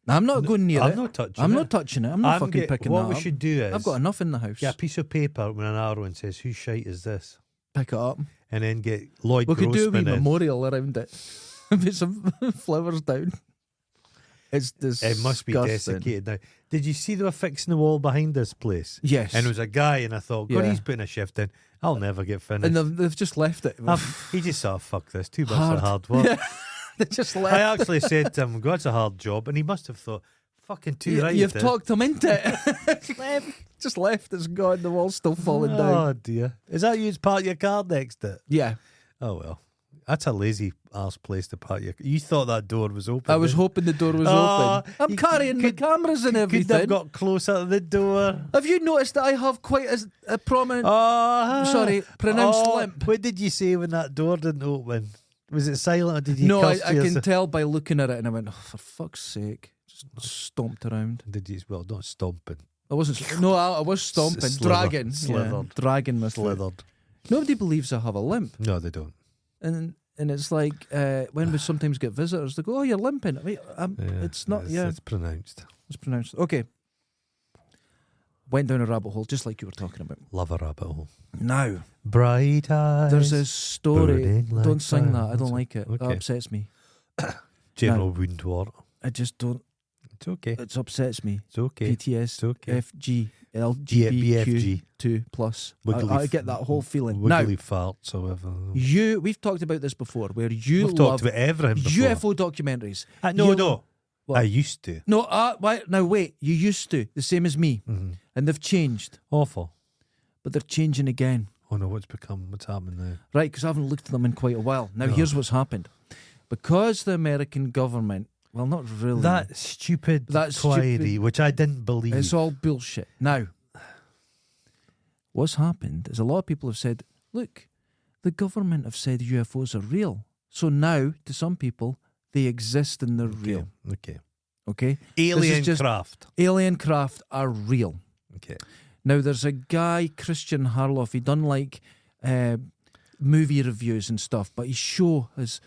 Now, I'm not going near I'm it. not touching I'm it. not touching it. I'm not fucking picking what that we up. should do is I've got enough in the house. get a piece of paper with an arrow and says, "Whose shite is this?" Pick it up. And then get Lloyd We could do a wee Grossman in. memorial around it. Put some flowers down. It's disgusting. It must be desiccated now. Did you see they were fixing the wall behind this place? Yes. And there was a guy, and I thought, God, Yeah. he's putting a shift in. I'll never get finished. and they've just left it. He just thought, fuck this, too much Hard. hard work. Yeah. They just left. I actually said to him, God, it's a hard job. And he must have thought, fucking too right. You've it is. talked them into it. Just left. It's gone. The wall's still falling down. Oh, dear. Is that you as part of your card next to it? Yeah. Oh, well. That's a lazy arse place to park your. You thought that door was open. I was didn't you? hoping the door was Oh, open. I'm you carrying my could- cameras and Couldn't everything. have got closer to the door. Have you noticed that I have quite a prominent... Oh, Sorry, pronounced limp. What did you say when that door didn't open? Was it silent or did you No, I cuss to can yourself? tell by looking at it, and I went, oh, for fuck's sake. Just stomped around. Did you? Well, not stomping. I wasn't... No, I was stomping. Dragging. Slithered. Yeah, dragging my foot. Slithered. Nobody believes I have a limp. No, they don't. And it's like when we sometimes get visitors, they go, "Oh, you're limping." I mean, Yeah, it's not. It's pronounced. It's pronounced. Okay. Went down a rabbit hole, just like you were talking about. Love a rabbit hole. Now, Bright eyes. there's a story. burning like Don't sing fire. that. I don't That's like it. That okay. upsets me. General Woundwort. I just don't. It's okay. It upsets me. It's okay. PTS, It's okay. FG, Yeah, LGBTQ BFG. 2+. Wiggly I get that whole feeling. Wiggly farts, however. We've talked about this before, where you We've love talked about everything before. UFO documentaries. No, You- no. What? I used to. No, now wait. You used to, the same as me, Mm-hmm. and they've changed, Awful. but they're changing again. Oh no, what's happening now? Right, because I haven't looked at them in quite a while. Now, No. here's what's happened. Because the American government, well, not really. That stupid That query, stupid- which I didn't believe. It's all bullshit. Now, what's happened is a lot of people have said, look, the government have said UFOs are real. So now, to some people, they exist and they're real. Okay. Okay? Alien just- craft. Alien craft are real. Okay. Now, there's a guy, Christian Harloff, he done like movie reviews and stuff, but his show has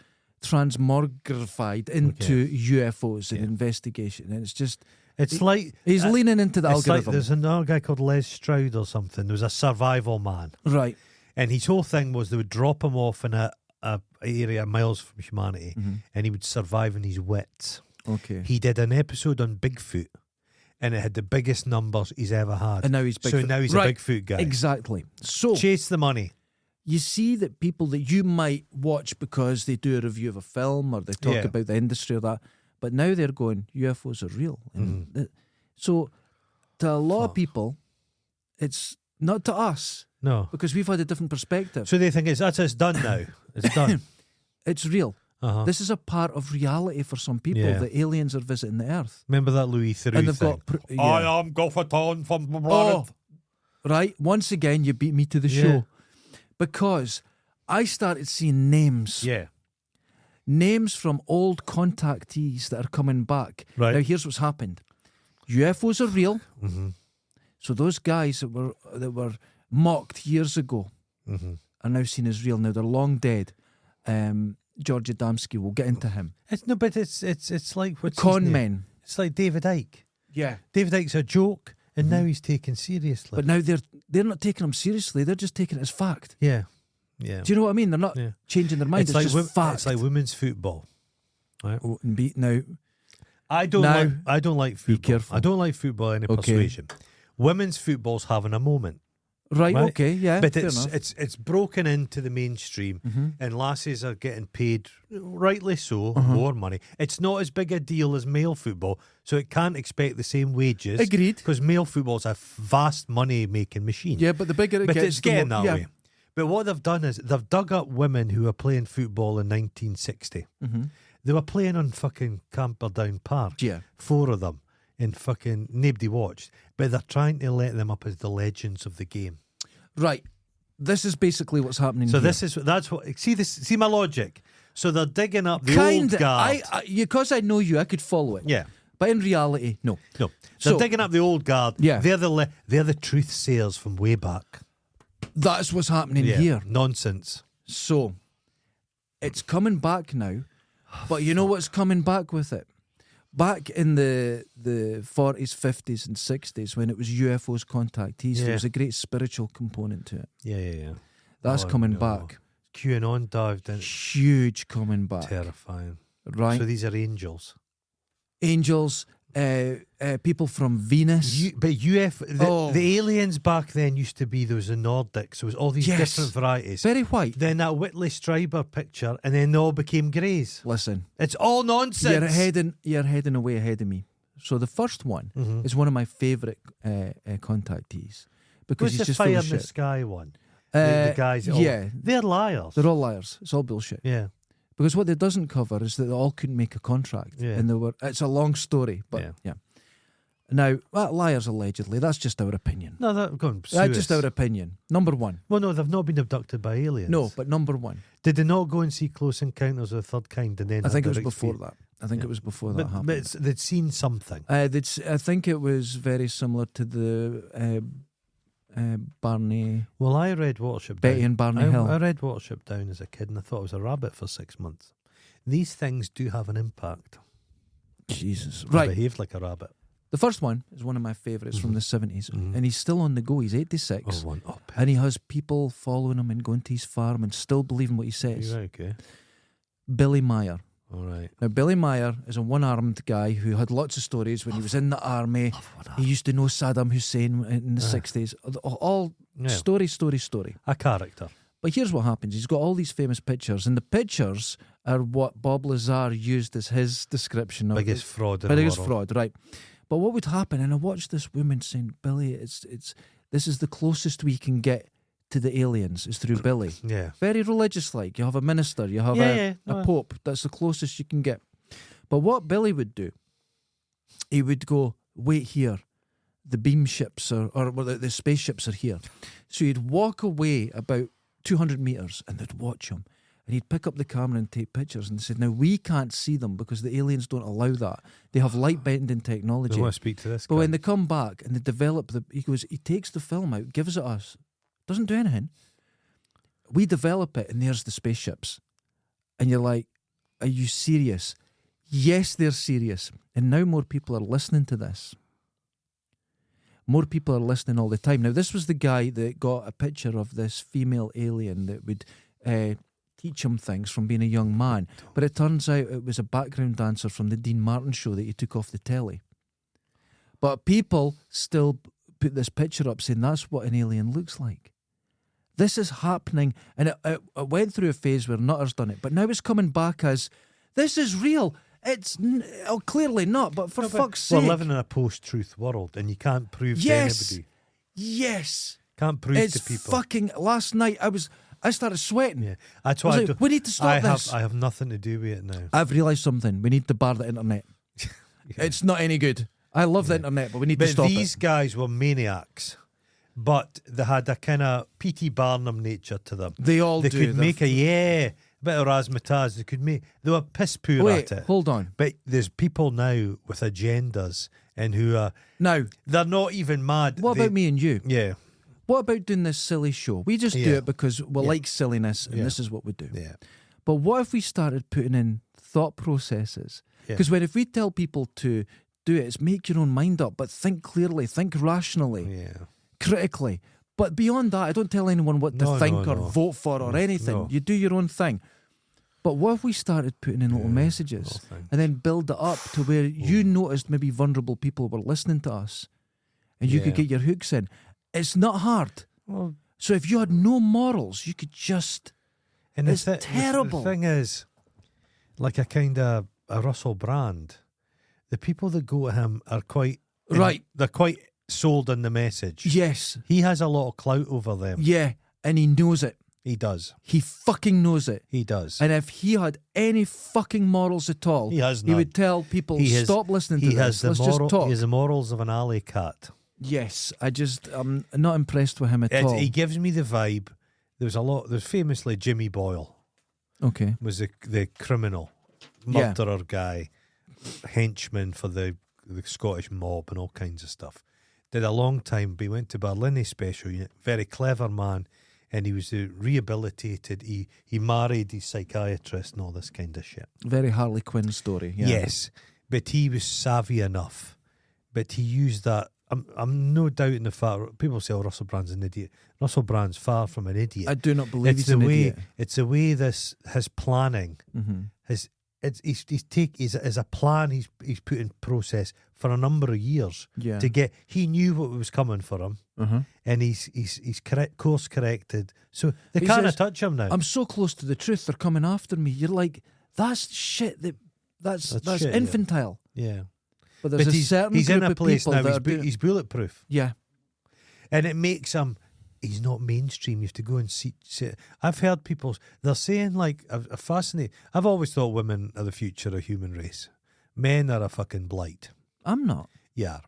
transmogrified into UFOs and Yeah. investigation. And it's just, It's like he's leaning into the it's like algorithm. there's another guy called Les Stroud or something. There was a survival man, Right. and his whole thing was they would drop him off in a area miles from humanity, Mm-hmm. and he would survive in his wits. Okay. He did an episode on Bigfoot, and it had the biggest numbers he's ever had. And now he's So Bigfoot. now he's Right. a Bigfoot guy. Exactly. So Chase the money. you see that people that you might watch because they do a review of a film or they talk Yeah. about the industry or that, but now they're going, UFOs are real. And so to a lot of Fuck. people, it's not to us No. because we've had a different perspective. So they think it's done now. It's done. It's real. Uh-huh. This is a part of reality for some people Yeah. that aliens are visiting the Earth. Remember that Louis Theroux And they've thing? got... I am Gofferton from the Oh, right. Once again, you beat me to the Yeah. show. Because I started seeing names. Yeah. Names from old contactees that are coming back. Right. Now, here's what's happened. UFOs are real. Mm-hmm. So those guys that were mocked years ago Mm-hmm. are now seen as real. Now, they're long dead. George Adamski, we'll get into him. But it's like what's his Con name? men. It's like David Icke. Yeah. David Icke's a joke, and now he's taken seriously. But now they're not taking him seriously. They're just taking it as fact. yeah, yeah. Do you know what I mean? They're not Yeah. changing their mind. It's, just fact. It's like women's football. Right. Now, I don't Now, like. I don't like football. careful. I don't like football any Okay. persuasion. Women's football's having a moment, right, Right. okay, yeah, but fair it's enough. it's broken into the mainstream, and lassies are getting paid, rightly so, Uh-huh. more money. It's not as big a deal as male football, so it can't expect the same wages. Agreed. Because male football's a vast money making machine. Yeah, but the bigger it but gets, it's the getting more, that yeah. way. But what they've done is they've dug up women who were playing football in 1960. Mm-hmm. They were playing on fucking Camperdown Park. Yeah. 4 of them, and fucking nobody watched. But they're trying to let them up as the legends of the game. Right. This is basically what's happening So here. that's what. See my logic. So they're digging up the kind old guard. because I know you, I could follow it. Yeah. But in reality, no. No. They're So- digging up the old guard. Yeah. They're the truth sayers from way back. That's what's happening Yeah. here. Nonsense. So it's coming back now. But you know what's coming back with it? Back in the 40s, 50s and 60s when it was UFOs, contactees, Yeah. there was a great spiritual component to it. Yeah. That's Oh, coming no. back. QAnon dived in. Huge coming back. Terrifying. Right? So these are angels. Angels, people from Venus. The aliens back then used to be those Nordics. So it was all these Yes. different varieties. Very white. Then that Whitley Strieber picture, and then they all became greys. Listen, It's all nonsense. you're heading away ahead of me. So the first one Mhm. is one of my favourite contactees because What's he's the just fire full in of the shit. sky one? The guys, yeah, they're liars. they're all liars. It's all bullshit. Yeah, Because what it doesn't cover is that they all couldn't make a contract, Yeah. and they were. It's a long story, but yeah. Now, liars allegedly. That's just our opinion. no, they're going. That's just our opinion. Number one. Well, no, they've not been abducted by aliens. No, but number one. Did they not go and see Close Encounters of the Third Kind? And then I think it had was their before experience? that. I think Yeah. it was before that But, happened. but they'd seen something. I think it was very similar to the Barney, Well, I read Watership Betty Down. and Barney I Hill. read Watership Down as a kid, and I thought it was a rabbit for 6 months. These things do have an impact. Jesus. I Right. behaved like a rabbit. The first one is one of my favourites from the 70s, Mhm. and he's still on the go. He's 86, Oh, one up. and he has people following him and going to his farm and still believing what he says. Right, okay. Billy Meyer. All right. Now, Billy Meyer is a one-armed guy who had lots of stories when he was in the army. He used to know Saddam Hussein in the 60s. All Yeah. story. A character. But here's what happens. He's got all these famous pictures, and the pictures are what Bob Lazar used as his description of Biggest fraud in the biggest world. fraud, right? But what would happen, and I watched this woman saying, Billy, this is the closest we can get to the aliens, is through Billy. Yeah. Very religious like. You have a minister, you have a pope. That's the closest you can get. But what Billy would do, he would go, wait here. The beam ships or the spaceships are here. So he'd walk away about 200 metres and they'd watch him. And he'd pick up the camera and take pictures and said, now we can't see them because the aliens don't allow that. They have light bending I technology. want to speak to this But guy. when they come back and they develop he takes the film out, gives it us, doesn't do anything. We develop it and there's the spaceships. And you're like, are you serious? Yes, they're serious. And now more people are listening to this. More people are listening all the time. Now, this was the guy that got a picture of this female alien that would teach him things from being a young man. But it turns out it was a background dancer from the Dean Martin show that he took off the telly. But people still put this picture up saying that's what an alien looks like. This is happening. And it went through a phase where Nutter's done it. But now it's coming back as, this is real. It's clearly not, but for fuck's sake. We're living in a post-truth world, and you can't prove Yes. to anybody. Yes. Can't prove It's to people. fucking, last night I started sweating. Yeah, that's I was why like, we need to stop this. I have nothing to do with it now. I've realised something. We need to bar the internet. It's not any good. I love the internet, but we need to But stop these it. guys were maniacs, but they had a kind of P.T. Barnum nature to them. They all They do. could make a bit of razzmatazz. They were piss poor Wait, at it. hold on. But there's people now with agendas and who are Now, they're not even mad. what about me and you? Yeah, What about doing this silly show? We just do Yeah. it because we Yeah. like silliness and Yeah. this is what we do. yeah, But what if we started putting in thought processes? Yeah. Because if we tell people to do it, it's make your own mind up, but think clearly, think rationally, yeah. critically. But beyond that, I don't tell anyone what to No, think no, or no. vote for or anything. No. You do your own thing. But what if we started putting in little messages little things. and then build it up to where you noticed maybe vulnerable people were listening to us and you could Yeah. get your hooks in? It's not hard. Well, So if you had no morals, you could just... and It's the terrible. The thing is, like a kind of a Russell Brand, the people that go to him are quite Right. They're quite sold on the message. Yes. He has a lot of clout over them. Yeah. And he knows it. He does. He fucking knows it. He does. And if he had any fucking morals at all, He has he none. would tell people, He has- stop listening to He has this. the Let's just talk. he has the morals of an alley cat. Yes. I'm not impressed with him at all. He gives me the vibe. There's famously Jimmy Boyle Okay. was the criminal Yeah. murderer guy, henchman for the Scottish mob and all kinds of stuff. Did a long time, but he went to Berlin special unit. Very clever man, and he was rehabilitated. He married his psychiatrist and all this kind of shit. Very Harley Quinn story. Yeah. Yes, but he was savvy enough. But he used that. I'm no doubting the fact. People say, "Oh, Russell Brand's an idiot." Russell Brand's far from an idiot. I do not believe It's he's an the way. idiot. It's the way his planning. Mm-hmm. He's a plan he's put in process for a number of years Yeah. to get. He knew what was coming for him, Uh-huh. and he's course corrected. So they He can't says, touch him now. I'm so close to the truth. They're coming after me. You're like, that's shit. That's That's shit, yeah. infantile. yeah, But there's but a certain he's group in a of place people now. that He's, are doing... he's bulletproof, Yeah. and it makes him. He's not mainstream. You have to go and see. I've heard people. They're saying like a fascinating. I've always thought women are the future of human race. Men are a fucking blight. I'm not. Yeah.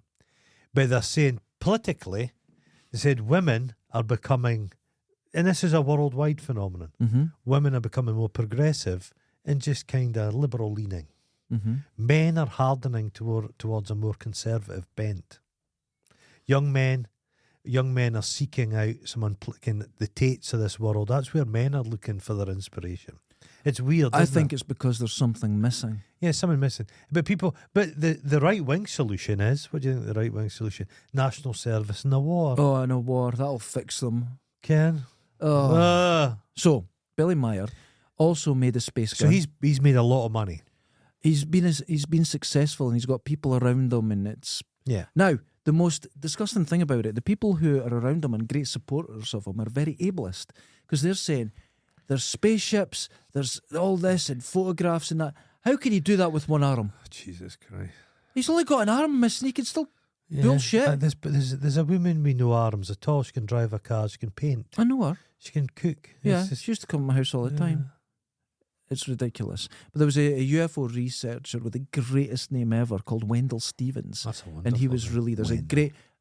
But they're saying politically, they said women are becoming, and this is a worldwide phenomenon, Mm-hmm. women are becoming more progressive and just kind of liberal leaning. Mm-hmm. Men are hardening towards a more conservative bent. Young men are seeking out the Tates of this world. That's where men are looking for their inspiration. It's weird. I isn't think it? it's because there's something missing. Yeah, something missing. But the right wing solution is, what do you think the right wing solution? National service in the war. Oh, in a war, that'll fix them. Ken? Oh. So, Billy Meyer also made a space So gun. he's made a lot of money. He's been successful and he's got people around him, and it's Yeah. now the most disgusting thing about it. The people who are around him and great supporters of him are very ableist because they're saying there's spaceships, there's all this and photographs and that. How can he do that with one arm? Jesus Christ. He's only got an arm, miss, and he can still. Bullshit. There's a woman with no arms at all. She can drive a car. She can paint. I know her. She can cook. Yeah, It's just- she used to come to my house all the time. It's ridiculous. But there was a UFO researcher with the greatest name ever called Wendell Stevens. That's a wonderful And he was name. really,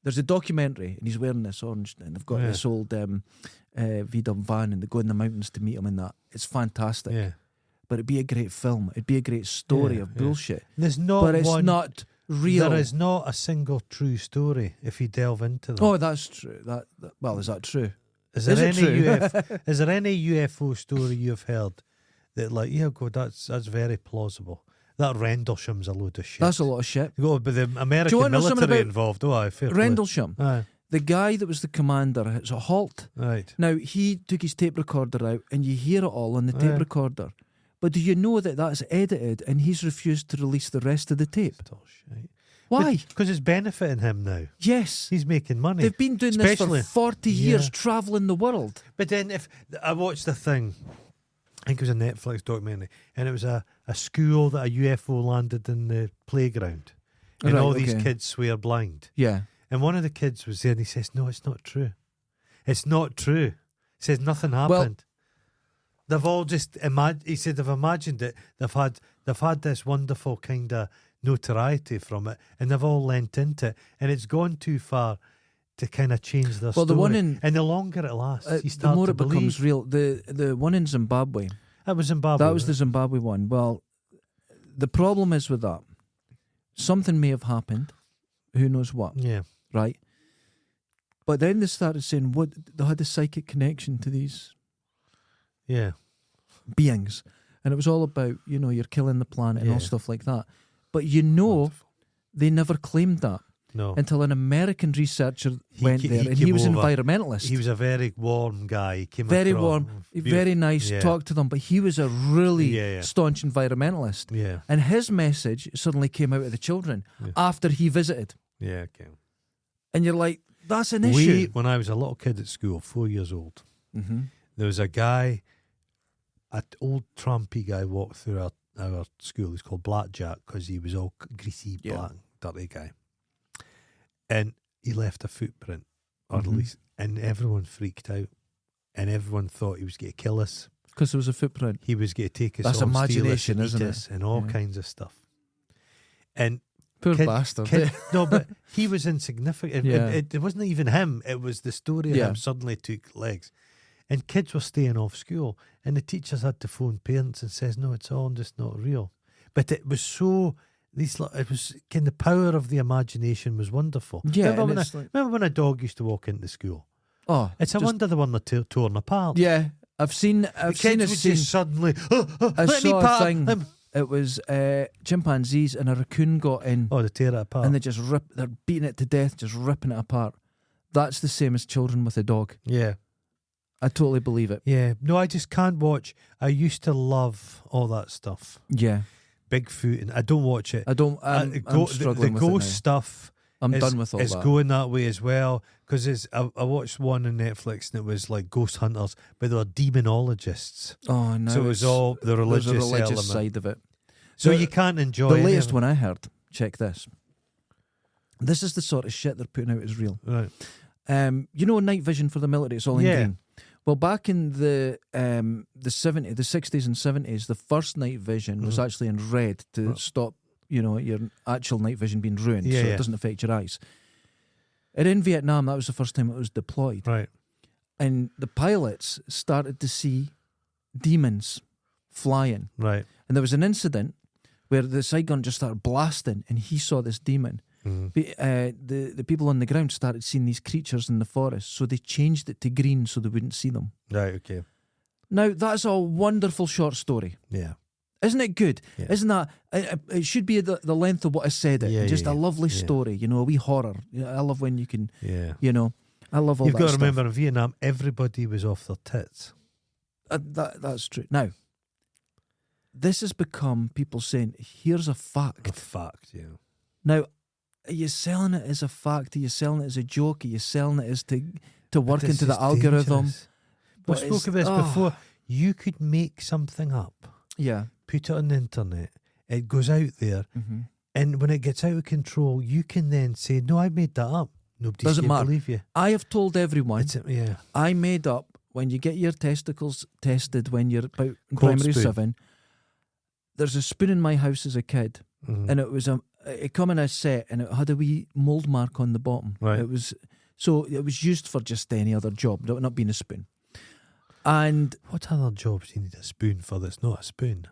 there's a documentary and he's wearing this orange and they've got Yeah. this old VW van and they go in the mountains to meet him and that. It's fantastic. Yeah. But it'd be a great film. It'd be a great story Yeah, of yeah. bullshit. There's not But it's one. not real. There is not a single true story if you delve into them. Oh, that's true. Well, is that true? is there is it any true? is there any UFO story you've heard that like that's very plausible? That Rendlesham's a load of shit. That's a lot of shit. You go, but the American want to know something military about involved. Oh, I fair play. Rendlesham, Aye, the guy that was the commander, it's a halt. right. Now, he took his tape recorder out and you hear it all on the tape Yeah. recorder. But do you know that that's edited and he's refused to release the rest of the tape? Still shite. Why? Because it's benefiting him now. Yes. He's making money. They've been doing this Especially- for 40 years, Yeah. travelling the world. But then if I watched the thing, I think it was a Netflix documentary, and it was a school that a UFO landed in the playground. And Right, all these okay. kids swear blind. Yeah. And one of the kids was there and he says, "No, it's not true. It's not true." He says nothing Well- happened. They've all just he said they've imagined it. They've had this wonderful kind of notoriety from it, and they've all lent into it, and it's gone too far to kind of change their Well, story. the one in- and the longer it lasts, you The start more to it becomes believe. real. The one in Zimbabwe, That was Zimbabwe. that was the Zimbabwe one. Well, the problem is with that. Something may have happened. Who knows what, yeah. right? But then they started saying what they had a psychic connection to these Yeah. beings, and it was all about you're killing the planet and all Yeah. stuff like that. But They never claimed that. No. until an American researcher went He there, and came he was an over. environmentalist. He was a very warm guy. He came Very across- warm, beautiful. very nice, Yeah. talked to them, but he was a really Yeah. staunch environmentalist. Yeah. And his message suddenly came out of the children Yeah. after he visited. Yeah. Okay. And you're like, that's an issue. When I was a little kid at school, 4 years old, Mm-hmm. there was a guy, an old trampy guy, walked through our school. He's called Blackjack because he was all greasy, Yeah. black, dirty guy. And he left a footprint, or at Mhm. least, and everyone freaked out. And everyone thought he was going to kill us. Because there was a footprint. He was going to take us That's on, imagination, steal us, isn't and it? eat us, and all Yeah. kinds of stuff. And Poor Kid- bastard. no, but he was insignificant. Yeah. It wasn't even him. It was the story of Yeah. him suddenly took legs. And kids were staying off school. And the teachers had to phone parents and says, no, it's all just not real. But it was so, it was, the power of the imagination was wonderful. Yeah, Remember and when, it's like, remember when a dog used to walk into school? oh, It's a just- wonder the one that torn apart. Yeah, I've seen The a kids would scene. just suddenly, I let me saw a pat thing. him. It was chimpanzees and a raccoon got in, Oh, they tear it apart. and they're beating it to death, just ripping it apart. That's the same as children with a dog. Yeah. I totally believe it. Yeah. No, I just can't watch. I used to love all that stuff. Yeah, Bigfoot, and I don't watch it. I don't. I'm The struggling with ghost it now. stuff I'm is, done with all is that. going that way as well. Because I watched one on Netflix and it was like ghost hunters, but they were demonologists. Oh no! So it was it's- all the there's religious, a religious element. side of it. So The- you can't enjoy The any latest of one I heard. Check this. This is the sort of shit they're putting out as real. it. Right. You know, night vision for the military. It's all in Yeah. green. Well, back in the 60s and 70s, the first night vision was Mhm. actually in red to Right. stop, your actual night vision being ruined, Yeah, so yeah. it doesn't affect your eyes. And in Vietnam, that was the first time it was deployed, Right. and the pilots started to see demons flying. Right. And there was an incident where the side gun just started blasting, and he saw this demon. Mhm. The people on the ground started seeing these creatures in the forest, so they changed it to green so they wouldn't see them. Right. Okay. Now, that's a wonderful short story. Yeah. Isn't it good? Yeah. Isn't that... It should be the length of what I said it. Yeah, Just yeah, a lovely yeah. story, a wee horror. I love when you can, Yeah. I love all You've that got to stuff. remember in Vietnam, everybody was off their tits. That's true. Now, this has become people saying, here's a A fact. fact. Yeah. Now, are you selling it as a fact? Are you selling it as a joke? Are you selling it as to work This into the is algorithm? dangerous. We But spoke it's- of this oh. before. You could make something up, Yeah. put it on the internet, it goes out there, Mm-hmm. and when it gets out of control, you can then say, "No, I made that up." Nobody's Doesn't going to matter. believe you. I have told everyone Yeah. I made up when you get your testicles tested when you're about in Cold primary spoon. 7. There's a spoon in my house as a kid, Mhm. and it come in a set, and it had a wee mould mark on the bottom. Right. It was used for just any other job, not being a spoon. And What other jobs do you need a spoon for that's not a spoon?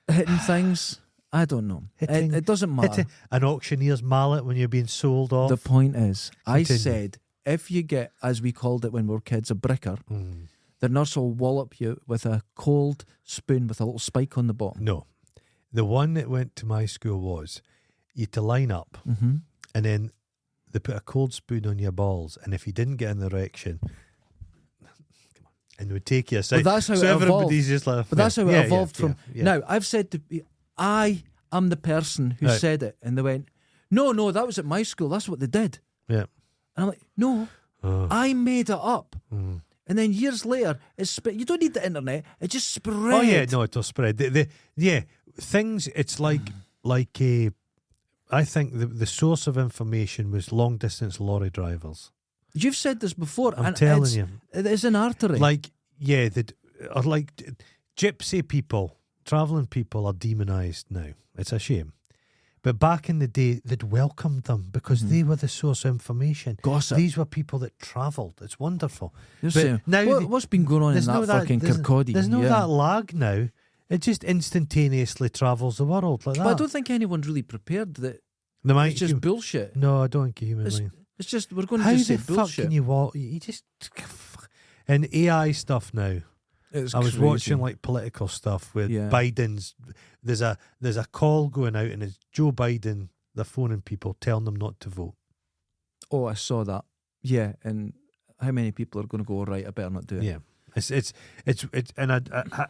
hitting things, I don't know. Hitting- It doesn't matter. Hit an auctioneer's mallet when you're being sold off. The point is, I Continue. said, if you get, as we called it when we were kids, a bricker, Mm. the nurse will wallop you with a cold spoon with a little spike on the bottom. No. The one that went to my school was you had to line up, Mm-hmm. and then they put a cold spoon on your balls, and if you didn't get an erection, and they would take you aside. But that's how so it evolved. everybody's just like, But that's how yeah, it evolved yeah, from. yeah. Now, I've said to I am the person who Right. said it, and they went, no, that was at my school. That's what they did. Yeah. And I'm like, no, Oh, I made it up. mm. And then years later, you don't need the internet. It just spread. Oh yeah, no, it'll spread. Things. It's like I think the source of information was long distance lorry drivers. You've said this before. I'm and telling it's, you, It is an artery. like or like gypsy people, traveling people are demonized now. It's a shame. But back in the day, they'd welcomed them because Mhm. they were the source of information. Gossip. These were people that travelled. It's wonderful. You're but saying, now what's been going on in there's no that fucking Kirkcaldy? There's no Yeah. that lag now. It just instantaneously travels the world like that. But I don't think anyone's really prepared that The mind- it's just bullshit. no, I don't think a human It's mind. It's just, we're going to How just say the fuck bullshit. can you walk? You just and AI stuff now. It's I was crazy. watching like political stuff with Yeah. Biden's. There's a call going out, and it's Joe Biden they're phoning people, telling them not to vote. Oh, I saw that. Yeah, and how many people are going to go, all right, I better not do it? Yeah, it's and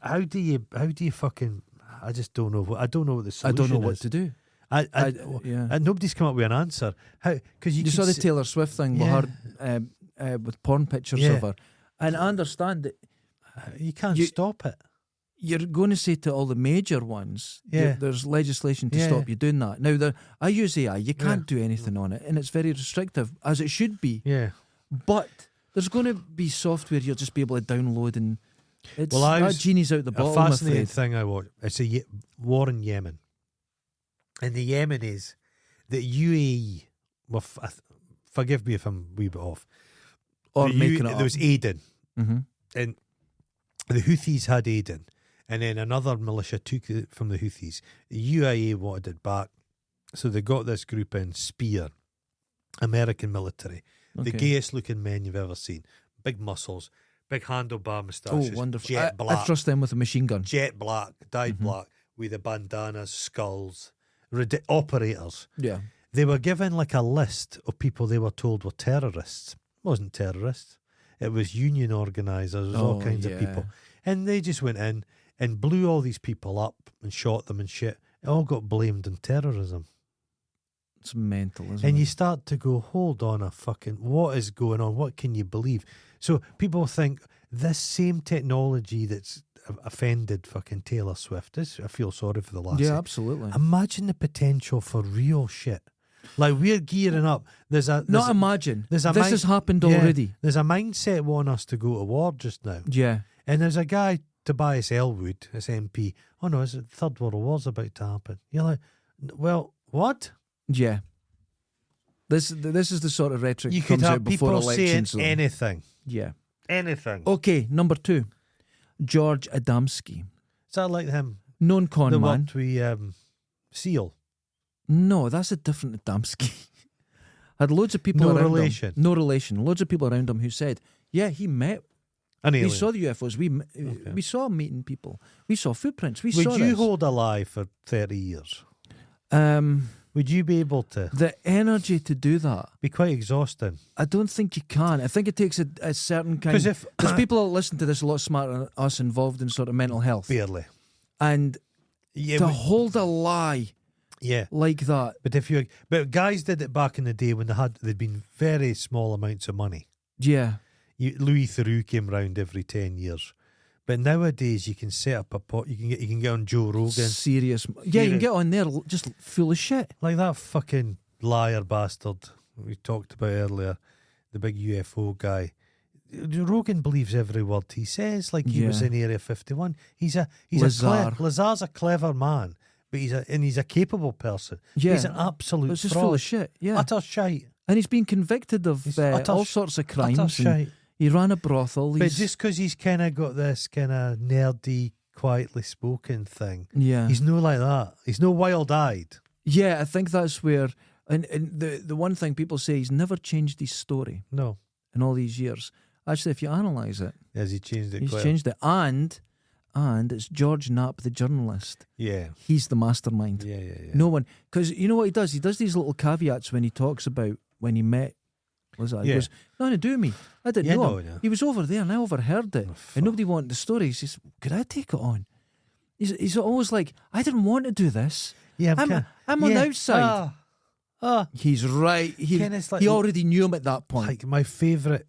how do you fucking? I just don't know what I don't know what the I solution don't know what is. to do. Yeah. And nobody's come up with an answer. How? Because You saw the Taylor Swift thing Yeah. with her, with porn pictures Yeah. of her. And I understand that you can't you- stop it. you're going to say to all the major ones, Yeah. there's legislation to Yeah. stop you doing that. Now, I use AI, you can't do anything on it, and it's very restrictive, as it should be. Yeah. But there's going to be software you'll just be able to download, and it's Well, I that was- genie's out the A bottle, I'm fascinating afraid. thing I watched. It's a war in Yemen, and the Yemen is that UAE. Well, forgive me if I'm a wee bit off. Or The making it there up. was Aden, Mm-hmm. and the Houthis had Aden, and then another militia took it from the Houthis. The UAE wanted it back, so they got this group in Spear, American military, the Okay. gayest looking men you've ever seen, big muscles, big handlebar moustaches, Oh, wonderful. jet I black, trust them with a machine gun. jet black, dyed Mhm. black, with the bandanas, skulls, operators. Yeah. They were given like a list of people they were told were terrorists. It wasn't terrorists. It was union organisers, it was all kinds of people. And they just went in and blew all these people up and shot them and shit. It all got blamed on terrorism. It's mental, isn't And it? you start to go, hold on a fucking, what is going on? What can you believe? So people think this same technology that's offended fucking Taylor Swift is, I feel sorry for the lassie. Yeah, absolutely. Imagine the potential for real shit. Like we're gearing up. Not imagine. there's a This mind- has happened Yeah. already. There's a mindset wanting us to go to war just now. Yeah. And there's a guy, Tobias Elwood, this MP. Oh no, is it Third World War's about to happen? You're like, well, what? Yeah. This is the sort of rhetoric You that could comes out have before people saying elections. though. anything. Yeah. Anything. Okay, number 2. George Adamski. Is that like him? Known con The man. what we Seal. No, that's a different Adamski. Had loads of people No around relation. him. No relation. Loads of people around him who said, yeah, he met. An alien. We saw the UFOs. We saw him meeting people. We saw footprints. We Would saw you this. hold a lie for 30 years? Would you be able to? the energy to do that? Be quite exhausting. I don't think you can. I think it takes a certain kind. Because if There's people that listen to this a lot smarter than us, involved in sort of mental health, barely, and yeah, to hold a lie yeah. like that. But guys did it back in the day when they'd been very small amounts of money. Yeah, Louis Theroux came round every 10 years, but nowadays you can set up a pot. You can get on Joe Rogan, serious. Yeah, you can get on there just full of shit. like that fucking liar bastard we talked about earlier, the big UFO guy. Rogan believes every word he says, like he was Yeah. in Area 51. He's Lazar. Lazar's a clever man, but he's a capable person. Yeah, He's an absolute it's just fraud. full of shit. Yeah, Utter shite. and he's been convicted of He's utter all sh- sorts of Utter crimes. and shite. he ran a brothel. But He's, just because he's kind of got this kind of nerdy, quietly spoken thing, yeah, he's no like that. He's no wild-eyed. yeah. I think that's where. And the one thing people say, he's never changed his story No. in all these years. Actually, if you analyse it, Has he changed it he's quite? changed it. And it's George Knapp, the journalist. Yeah. He's the mastermind. Yeah. No one, because you know what he does? He does these little caveats when he talks about when he met. Was that? He Yeah. goes, nothing to do with me. I didn't Yeah, know no, him. no. He was over there and I overheard it. Oh, fuck. And nobody wanted the story. He says, could I take it on? He's always like, I didn't want to do this. Yeah, I'm on the outside. He's right. Ken, it's like- He already knew him at that point. Like my favourite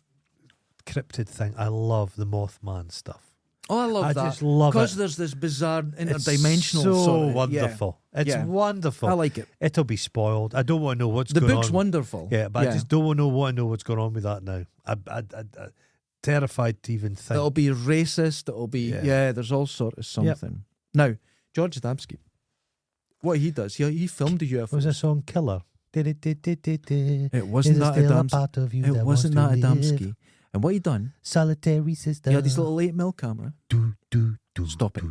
cryptid thing. I love the Mothman stuff. Oh, I love I that. just love Because it. there's this bizarre It's interdimensional so sort of, wonderful. It's Yeah. wonderful. Yeah. I like it. It'll be spoiled. I don't want to know what's The going book's on. wonderful. Yeah, but I just don't want to know what's going on with that now. I'm terrified to even think. It'll be racist. It'll be Yeah. there's all sort of something. Now, George Adamski, what he does, he filmed the UFO. Was this song Killer? It wasn't that Adamski. It wasn't that Adamski. And what he done? Solitary sister. He had his little 8mm camera. Stop it.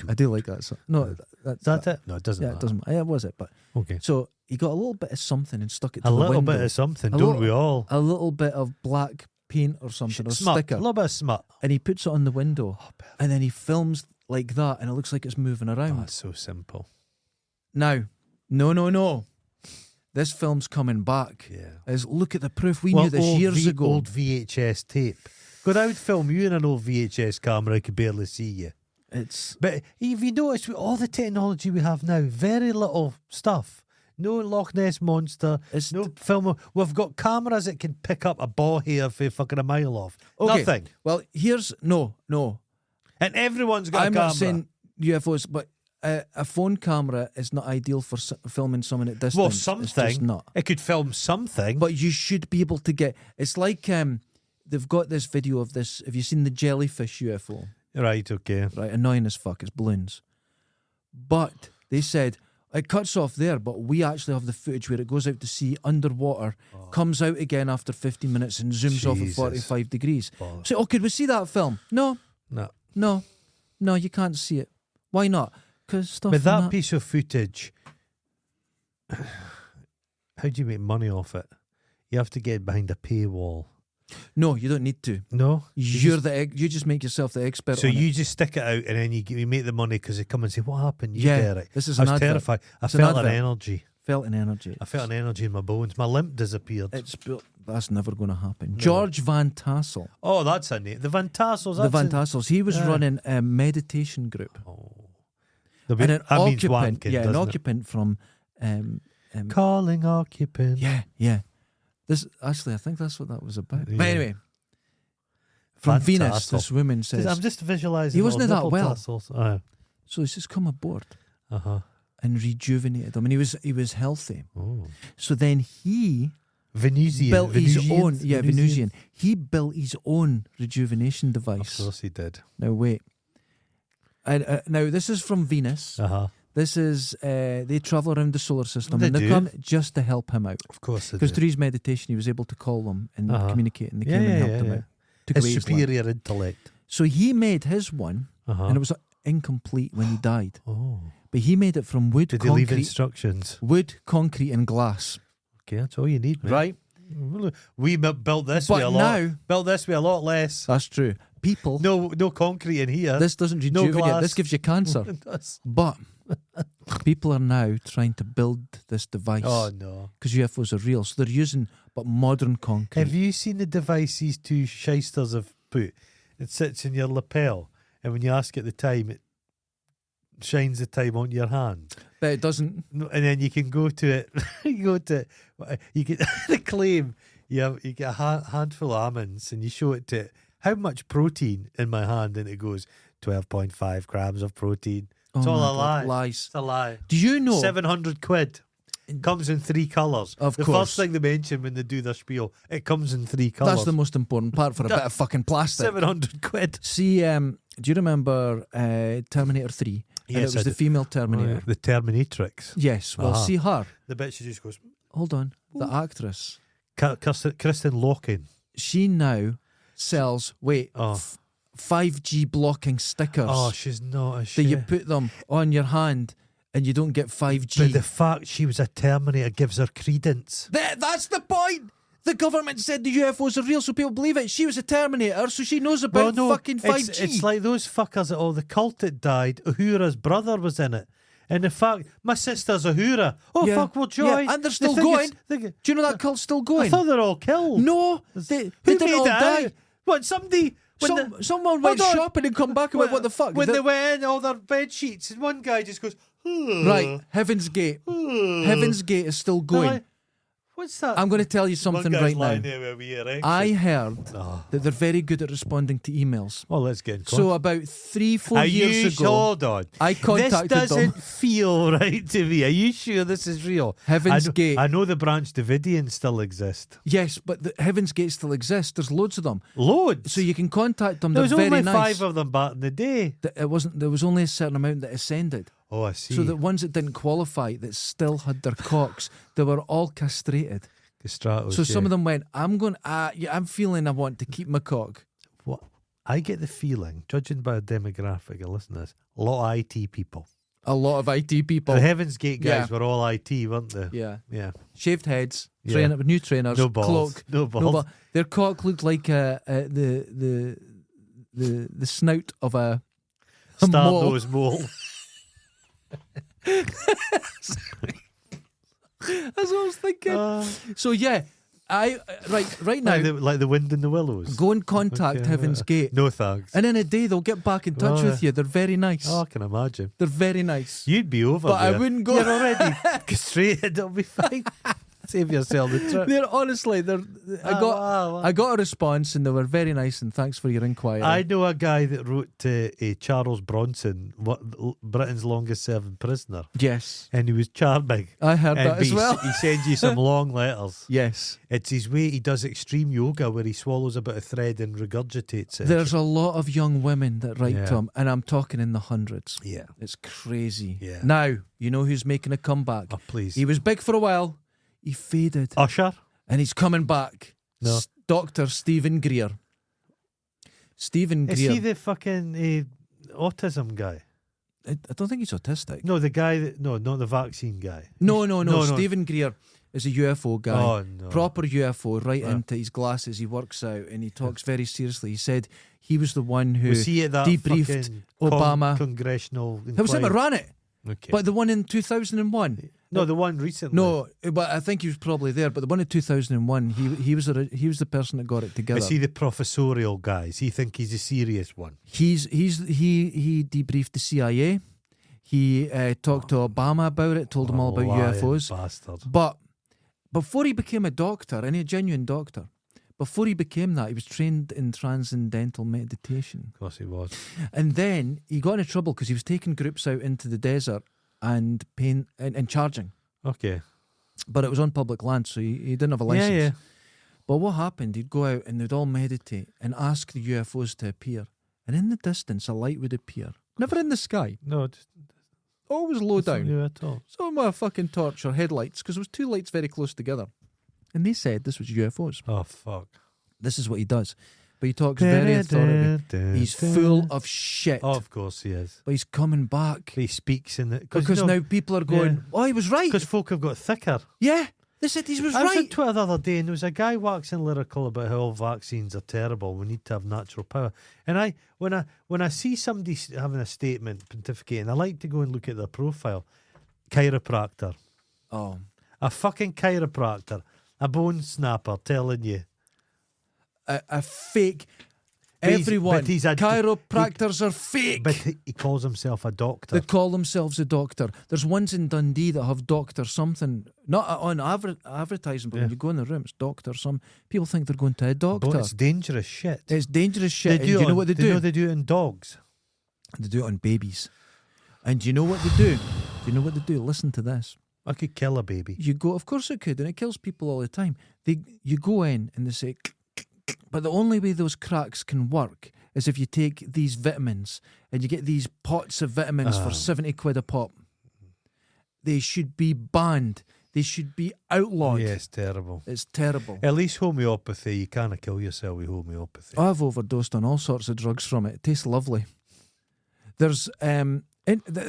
I do like that song. No, Is that it? No, it doesn't. yeah, matter. it doesn't. Yeah, was it? But Okay. so he got a little bit of something and stuck it to A the little window. bit of something, A don't little- we all? A little bit of black paint or something or Smut. sticker, A little bit of smut. and he puts it on the window, Oh, perfect. and then he films like that, and it looks like it's moving Oh, around. it's so simple. Now, no. this film's coming back. Yeah. Is look at the proof. We knew this years ago. Old VHS tape. God, I would film you in an old VHS camera. I could barely see you. It's But if you notice, with all the technology we have now, very little stuff. No Loch Ness monster. It's No film. We've got cameras that can pick up a ball hair for fucking a mile off. okay. Nothing. Well, here's no. And everyone's got I'm a camera. not saying UFOs, but a phone camera is not ideal for filming someone at distance. Well, It's just something. not. It could film something. But you should be able to get. It's like they've got this video of this. Have you seen the jellyfish UFO? Right, okay. Right, annoying as fuck. It's balloons. But they said it cuts off there, but we actually have the footage where it goes out to sea underwater, comes out again after 15 minutes and zooms off at Jesus. 45 degrees. Bollocks. So, could we see that film? No, No. you can't see it. Why not? Because stuff. But in that piece of footage, how do you make money off it? You have to get behind a paywall. No, you don't need to. No? You just make yourself the expert. So on you it. just stick it out and then you make the money because they come and say, what happened? You Yeah, Derek? this is I an was advert. terrified. I It's an felt an advert. energy. Felt an energy. I felt an energy in my bones. My limp disappeared. That's never going to happen. George Van Tassel. Oh, that's a name. The Van Tassels. The Van Tassels. He was running a meditation group. And And an that means occupant. wanking, Yeah, an doesn't it? occupant from. Calling occupant. Yeah. This actually, I think that's what that was about. Yeah. But anyway, from Venus, Fantastic. this woman says. I'm just visualising. He wasn't little that nipple well. tassels. So he's just come aboard Uh-huh. and rejuvenated him, and he was healthy. Oh. So then he Venusian. built his own. Venusians? Yeah, Venusian. He built his own rejuvenation Of device. course he did. Now wait. Now this is from Venus. Uh-huh. This is they travel around the solar system, They and they do. come just to help him out. Of course he Because did. through his meditation, he was able to call them and Uh-huh. communicate, and they Yeah, came and yeah, helped him yeah. out. Took His away his limp. superior intellect. So he made his one, Uh-huh. and it was incomplete when he died. Oh. But he made it from wood, Did he leave concrete, instructions? concrete, and glass. Okay, that's all you need, mate. Right. We built this But way a lot. now- Built this way a lot less. That's true. People, No concrete in here. this doesn't no rejuvenate. glass. This gives you cancer. It does. But people are now trying to build this device Oh no! because UFOs are real. So they're using modern concrete. Have you seen the device these two shysters have put? It sits in your lapel, and when you ask it the time, it shines the time on your hand. But it doesn't. No, and then you can go to it. You go to it. You get the claim. You get a handful of almonds, and you show it to it. How much protein in my hand, and it goes 12.5 grams of protein. It's Oh all my a God, lie. lies. It's a lie. Do you know? 700 quid. Comes in 3 colours. Of the course. first thing they mention when they do their spiel, it comes in 3 colours. That's the most important part for a bit of fucking plastic. 700 quid. See, do you remember Terminator 3? And Yes, it I was the do. female Terminator. The Terminatrix. Yes. Well, Ah. see her. The bit she just goes, Hold on. The actress. Kristen Locking. She now sells, Oh. 5G blocking stickers. Oh, she's not a that shit. you put them on your hand and you don't get 5G. But the fact she was a Terminator gives her credence. That's the point. The government said the UFOs are real, so people believe it. She was a Terminator, so she knows about fucking 5G. It's like those fuckers at all the cult that died. Uhura's brother was in it. And the fact, my sister's Uhura. Oh, Yeah. fuck, well, joy. Yeah, and they're They still think going. it's- Do you know that cult's still I going? thought they're all killed. No, who Who didn't made all it die? out? What, somebody... Someone went Hold on. shopping and come back and went, what the fuck? When they went in, all their bed sheets, and one guy just goes, Right, Heaven's Gate. Heaven's Gate is still going. What's that? I'm going to tell you something One guy's right lying now. there with a wee erection. I heard Oh. that they're very good at responding to emails. Well, let's get in So about 3-4 years ago, Hold on. I contacted This doesn't them. feel right to me. Are you sure this is real? Heaven's I know, Gate. I know the Branch Davidians still exist. Yes, but the Heaven's Gate still exists. There's loads of them. Loads. So you can contact them. there They're was very only nice. 5 of them back in the day. There was only a certain amount that ascended. Oh, I see. So the ones that didn't qualify, that still had their cocks, they were all castrated. Castratos, So some yeah. of them went, I'm feeling I want to keep my cock. What? I get the feeling, judging by the demographic of listeners, a lot of IT people. A lot of IT people. The Heaven's Gate guys Yeah. were all IT, weren't they? Yeah. Yeah. Shaved heads, Yeah. new trainers, No balls. cloak. No balls. Their cock looked like the snout of a mole. Star-nosed mole. That's what I was thinking. So yeah, right now, like the wind in the willows. go and contact Okay. Heaven's Gate, No thanks. and in a day they'll get back in touch with you. They're very nice. Oh, I can imagine. They're very nice. You'd be over But I there. wouldn't go. You're already castrated. It'll be fine. Save yourself the trip. They're honestly, I got a response, and they were very nice. And thanks for your inquiry. I know a guy that wrote to Charles Bronson, Britain's longest serving prisoner, Yes, and he was charming. I heard And that as well. He sends you some long letters. Yes, It's his way. He does extreme yoga where he swallows a bit of thread and regurgitates it. there's a lot of young women that write Yeah. to him, and I'm talking in the hundreds. Yeah. It's crazy. Yeah. Now you know who's making a comeback. Oh, please. He was big for a while. He faded, Usher? and he's coming back. No. Dr. Stephen Greer. Stephen Is Greer. he the fucking autism guy? I don't think he's autistic. No, the guy that... No, not the vaccine guy. No. No. Stephen Greer is a UFO guy. Oh, no. Proper UFO, right Yeah. into his glasses. He works out and he talks very seriously. He said he was the one who Was he at that debriefed fucking Obama. congressional It was him that inquiry? ran it, Okay. but the one in 2001. no, the one recently. No, but I think he was probably there. But the one in 2001, he was the person that got it together. Is he the professorial guy? Does he think he's a serious one? He debriefed the CIA. He talked to Obama about it, told him all about Lying UFOs. bastard. But before he became a doctor, and a genuine doctor, before he became that, he was trained in transcendental meditation. Of course he was. And then he got into trouble because he was taking groups out into the desert and paying and charging. Okay. But it was on public land, so he didn't have a license. Yeah. But what happened, he'd go out and they'd all meditate and ask the UFOs to appear. And in the distance, a light would appear. Never in the sky. No, just Always low down. Yeah, at all. So with a fucking torch or headlights, because there was two lights very close together. And they said this was UFOs. Oh, fuck. This is what he does. But he talks very authoritative. He's full of shit. Oh, of course he is. But he's coming back. He speaks in the... Because now people are going, oh, he was right. Because folk have got thicker. Yeah. They said he was I was on right. Twitter the other day and there was a guy waxing lyrical about how all vaccines are terrible. We need to have natural power. And when I see somebody having a statement pontificating, I like to go and look at their profile. Chiropractor. Oh. A fucking chiropractor. A bone snapper telling you. A fake... But he's- Everyone, but he's a- chiropractors are fake. But he calls himself a doctor. They call themselves a doctor. There's ones in Dundee that have doctor something, not on advertising, but when Yeah. you go in the room, it's doctor. Some people think they're going to a doctor. But it's dangerous shit. It's dangerous shit. They And do do you know it what they on- do? You know they do it in dogs. They do it on babies. And do you know what they do? Do you know what they do? Listen to this. I could kill a baby. You go, of course it could, and it kills people all the time. You go in and they say, but the only way those cracks can work is if you take these vitamins and you get these pots of vitamins for 70 quid a pop. They should be banned. They should be outlawed. Yeah, it's terrible. It's terrible. At least homeopathy, you can't kill yourself with homeopathy. I've overdosed on all sorts of drugs from it. It tastes lovely. There's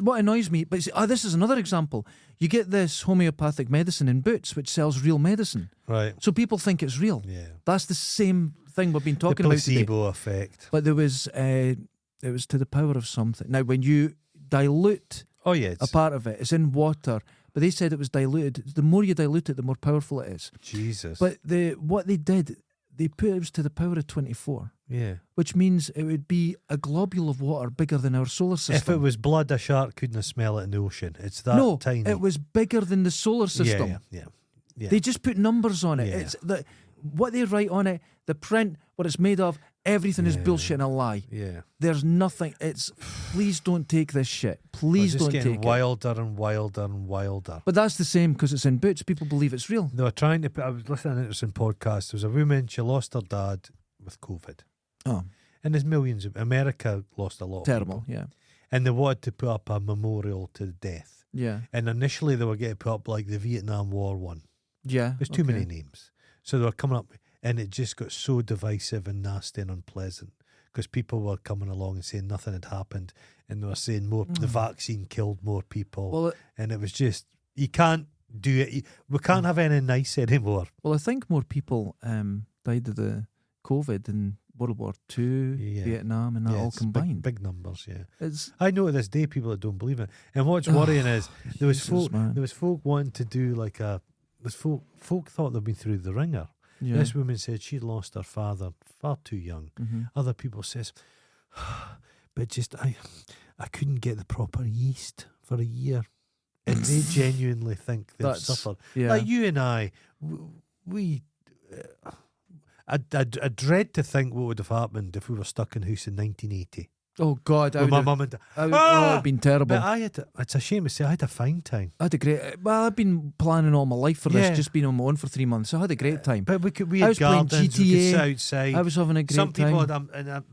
what annoys me, but see, this is another example. You get this homeopathic medicine in Boots, which sells real medicine, Right. so people think it's real. Yeah. That's the same thing we've been The talking about today. placebo effect. But there was it was to the power of something. Now, when you dilute Oh, yeah. a It's, part of it, it's in water. But they said it was diluted. The more you dilute it, the more powerful it is. Jesus. But what they did, they put it was to the power of 24. yeah. Which means it would be a globule of water bigger than our solar system. If it was blood, a shark couldn't smell it in the ocean. It's that no, tiny. it was bigger than the solar system. Yeah. They just put numbers on it. Yeah. It's what they write on it, the print, what it's made of, everything is Yeah. bullshit and a lie. Yeah. There's nothing. It's please don't take this shit. Please It's just don't getting take it. wilder and wilder and wilder. But that's the same because it's in Boots. People believe it's real. They were trying to. I was listening to an interesting podcast. There was a woman. She lost her dad with COVID, Oh, and there's millions of America lost a lot. Of terrible. people. Yeah, And they wanted to put up a memorial to the death. yeah, And initially they were getting put up like the Vietnam War one. yeah. There's too okay. many names, so they were coming up, and it just got so divisive and nasty and unpleasant because people were coming along and saying nothing had happened, and they were saying more. The vaccine killed more people, Well, and it was just you can't do it. We can't have any nice anymore. well, I think more people died of the COVID in World War II, Yeah. Vietnam, and that all it's combined. big numbers. Yeah, It's I know to this day people that don't believe it. And what's worrying is there was Jesus, folk man. wanting to do like a There's folk thought they'd been through the ringer. Yeah. This woman said she'd lost her father far too young. Mm-hmm. Other people says, but just I couldn't get the proper yeast for a year, and they genuinely think they've suffered. Yeah. Like you and I, we. I dread to think what would have happened if we were stuck in house in 1980 Oh God, with my mum and dad. it would have been terrible. But it's a shame to say I had a fine time. I had a great. Well, I've been planning all my life for Yeah. this. Just been on my own for 3 months. So I had a great time. But we I had was playing gardens, we could GTA. sit outside. I was having a great Some people time. had,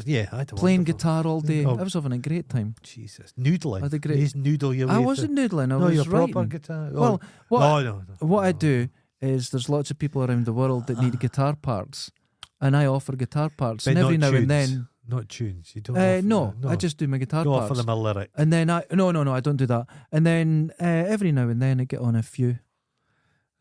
yeah, I had a Playing wonderful- guitar all day. Oh. I was having a great time. Jesus, noodling. I had a great- These noodle your way I through- wasn't noodling. I No, your was proper writing. guitar. Well, oh, what oh, no. what I do is there's lots of people around the world that need guitar parts, and I offer guitar parts. But And every not now and tunes. then, Not tunes. You don't. Offer no, no, I just do my guitar don't parts. offer them a lyric. And then I don't do that. And then every now and then I get on a few.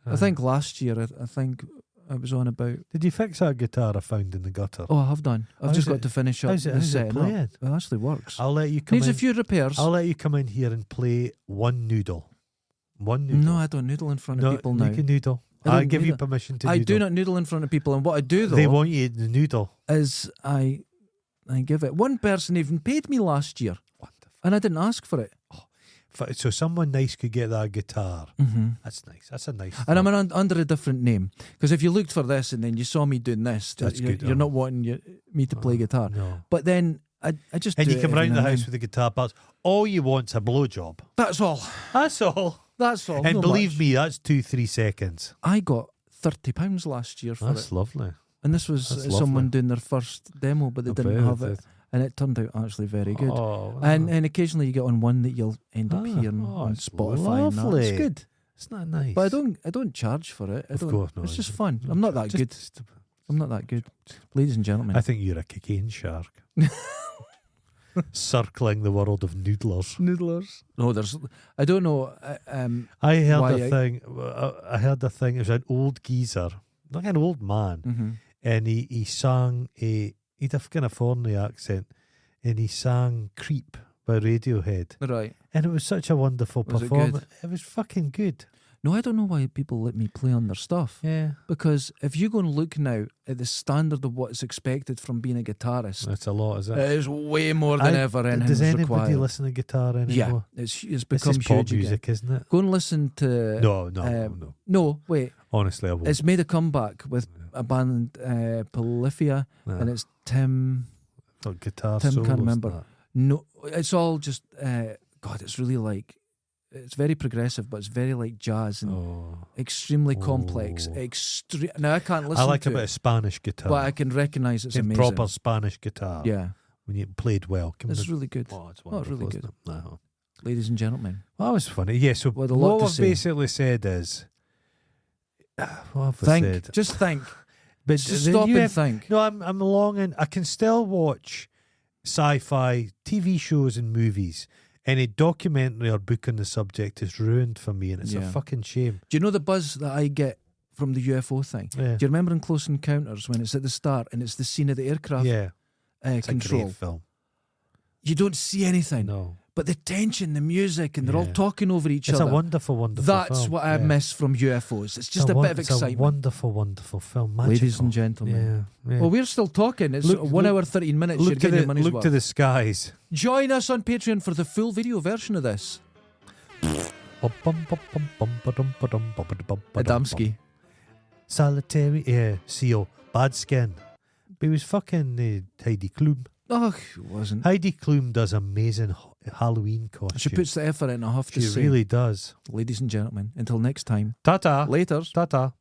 I think last year I think I was on about. Did you fix that guitar I found in the gutter? Oh, I have done. I've How's just got it- to finish up how's it the setting up. playing? It actually works. I'll let you come Needs in. a few repairs. I'll let you come in here and play one noodle. One noodle. No, I don't noodle in front of people now. You can noodle. I don't I give you noodle. permission to I noodle. do not noodle in front of people, and what I do though They want you to noodle. is I give it. One person even paid me last year, Wonderful. and I didn't ask for it. So someone nice could get that guitar. Mm-hmm. That's nice. That's a nice. And I'm thought. under a different name, because if you looked for this and then you saw me doing this, That's you're, good. you're not wanting me to play guitar. No. But then I just And do you it come every round the now and house then. with the guitar parts. All you want's a blowjob. That's all. That's all. That's all. And not believe much. me, that's 2-3 seconds. I got £30 last year for That's it, lovely. and this was that's someone lovely. doing their first demo, but they I didn't bet have it it, did. and it turned out actually very good. Oh, And occasionally you get on one that you'll end up hearing on it's Spotify. And that. lovely. It's good, It's not nice. but I don't charge for it. Of course not. It's just fun. I'm not that good. I'm not that good, ladies and gentlemen. I think you're a cocaine shark. Circling the world of noodlers. Noodlers. No, there's. I don't know. I heard Why a thing. I heard a thing. It was an old geezer, like an old man, Mm-hmm. and he sang he had a kind of foreign accent, and he sang "Creep" by Radiohead, Right. and it was such a wonderful Was it performance. good? It was fucking good. No, I don't know why people let me play on their stuff. Yeah, Because if you go and look now at the standard of what is expected from being a guitarist, that's a lot, is it? it is way more than ever anything Does is anybody required. listen to guitar Yeah, anymore? it's This become is pop huge again. music, isn't it? Go and listen to. No, No, wait. Honestly, I won't. It's made a comeback with a band, Polyphia, Nah. and it's Tim. Not guitar Tim can't solos, remember. that. No, it's all just. God, it's really like. It's very progressive, but it's very like jazz and Oh. extremely complex. Oh. Now I can't listen I like to a bit it, of Spanish guitar. but I can recognise it's In amazing. proper Spanish guitar. Yeah, When you played well. it's really good. Oh, it's Oh, wonderful. it's really isn't it? No. Ladies and gentlemen. Well, that was funny. Yeah, so With a lot what to I've say. basically said is... What have I said? Just think. But Just the stop and UF think. No, I'm longing. I can still watch sci-fi TV shows and movies. Any documentary or book on the subject is ruined for me, and it's a Yeah. fucking shame. Do you know the buzz that I get from the UFO thing? Yeah, Do you remember in Close Encounters when it's at the start and it's the scene of the aircraft yeah. It's a control? great film. You don't see anything, No, but the tension, the music, and they're all Yeah. talking over each it's other. a wonderful, wonderful That's film. what I Yeah. miss from UFOs. It's just a bit of It's excitement. a wonderful, wonderful film. Magical. Ladies and gentlemen. Yeah, yeah. Well, we're still talking. It's Look- 1 look- hour, 13 minutes. You're look to getting your the money's look worth. to the skies. Join us on Patreon for the full video version of this. Adamski. Solitary, yeah, seal, bad skin. But he was fucking Heidi Klum. Oh, it wasn't. Heidi Klum does amazing Halloween She costumes. puts the effort in, I have to She say. really does. Ladies and gentlemen, until next time. Ta-ta. Laters. Ta-ta.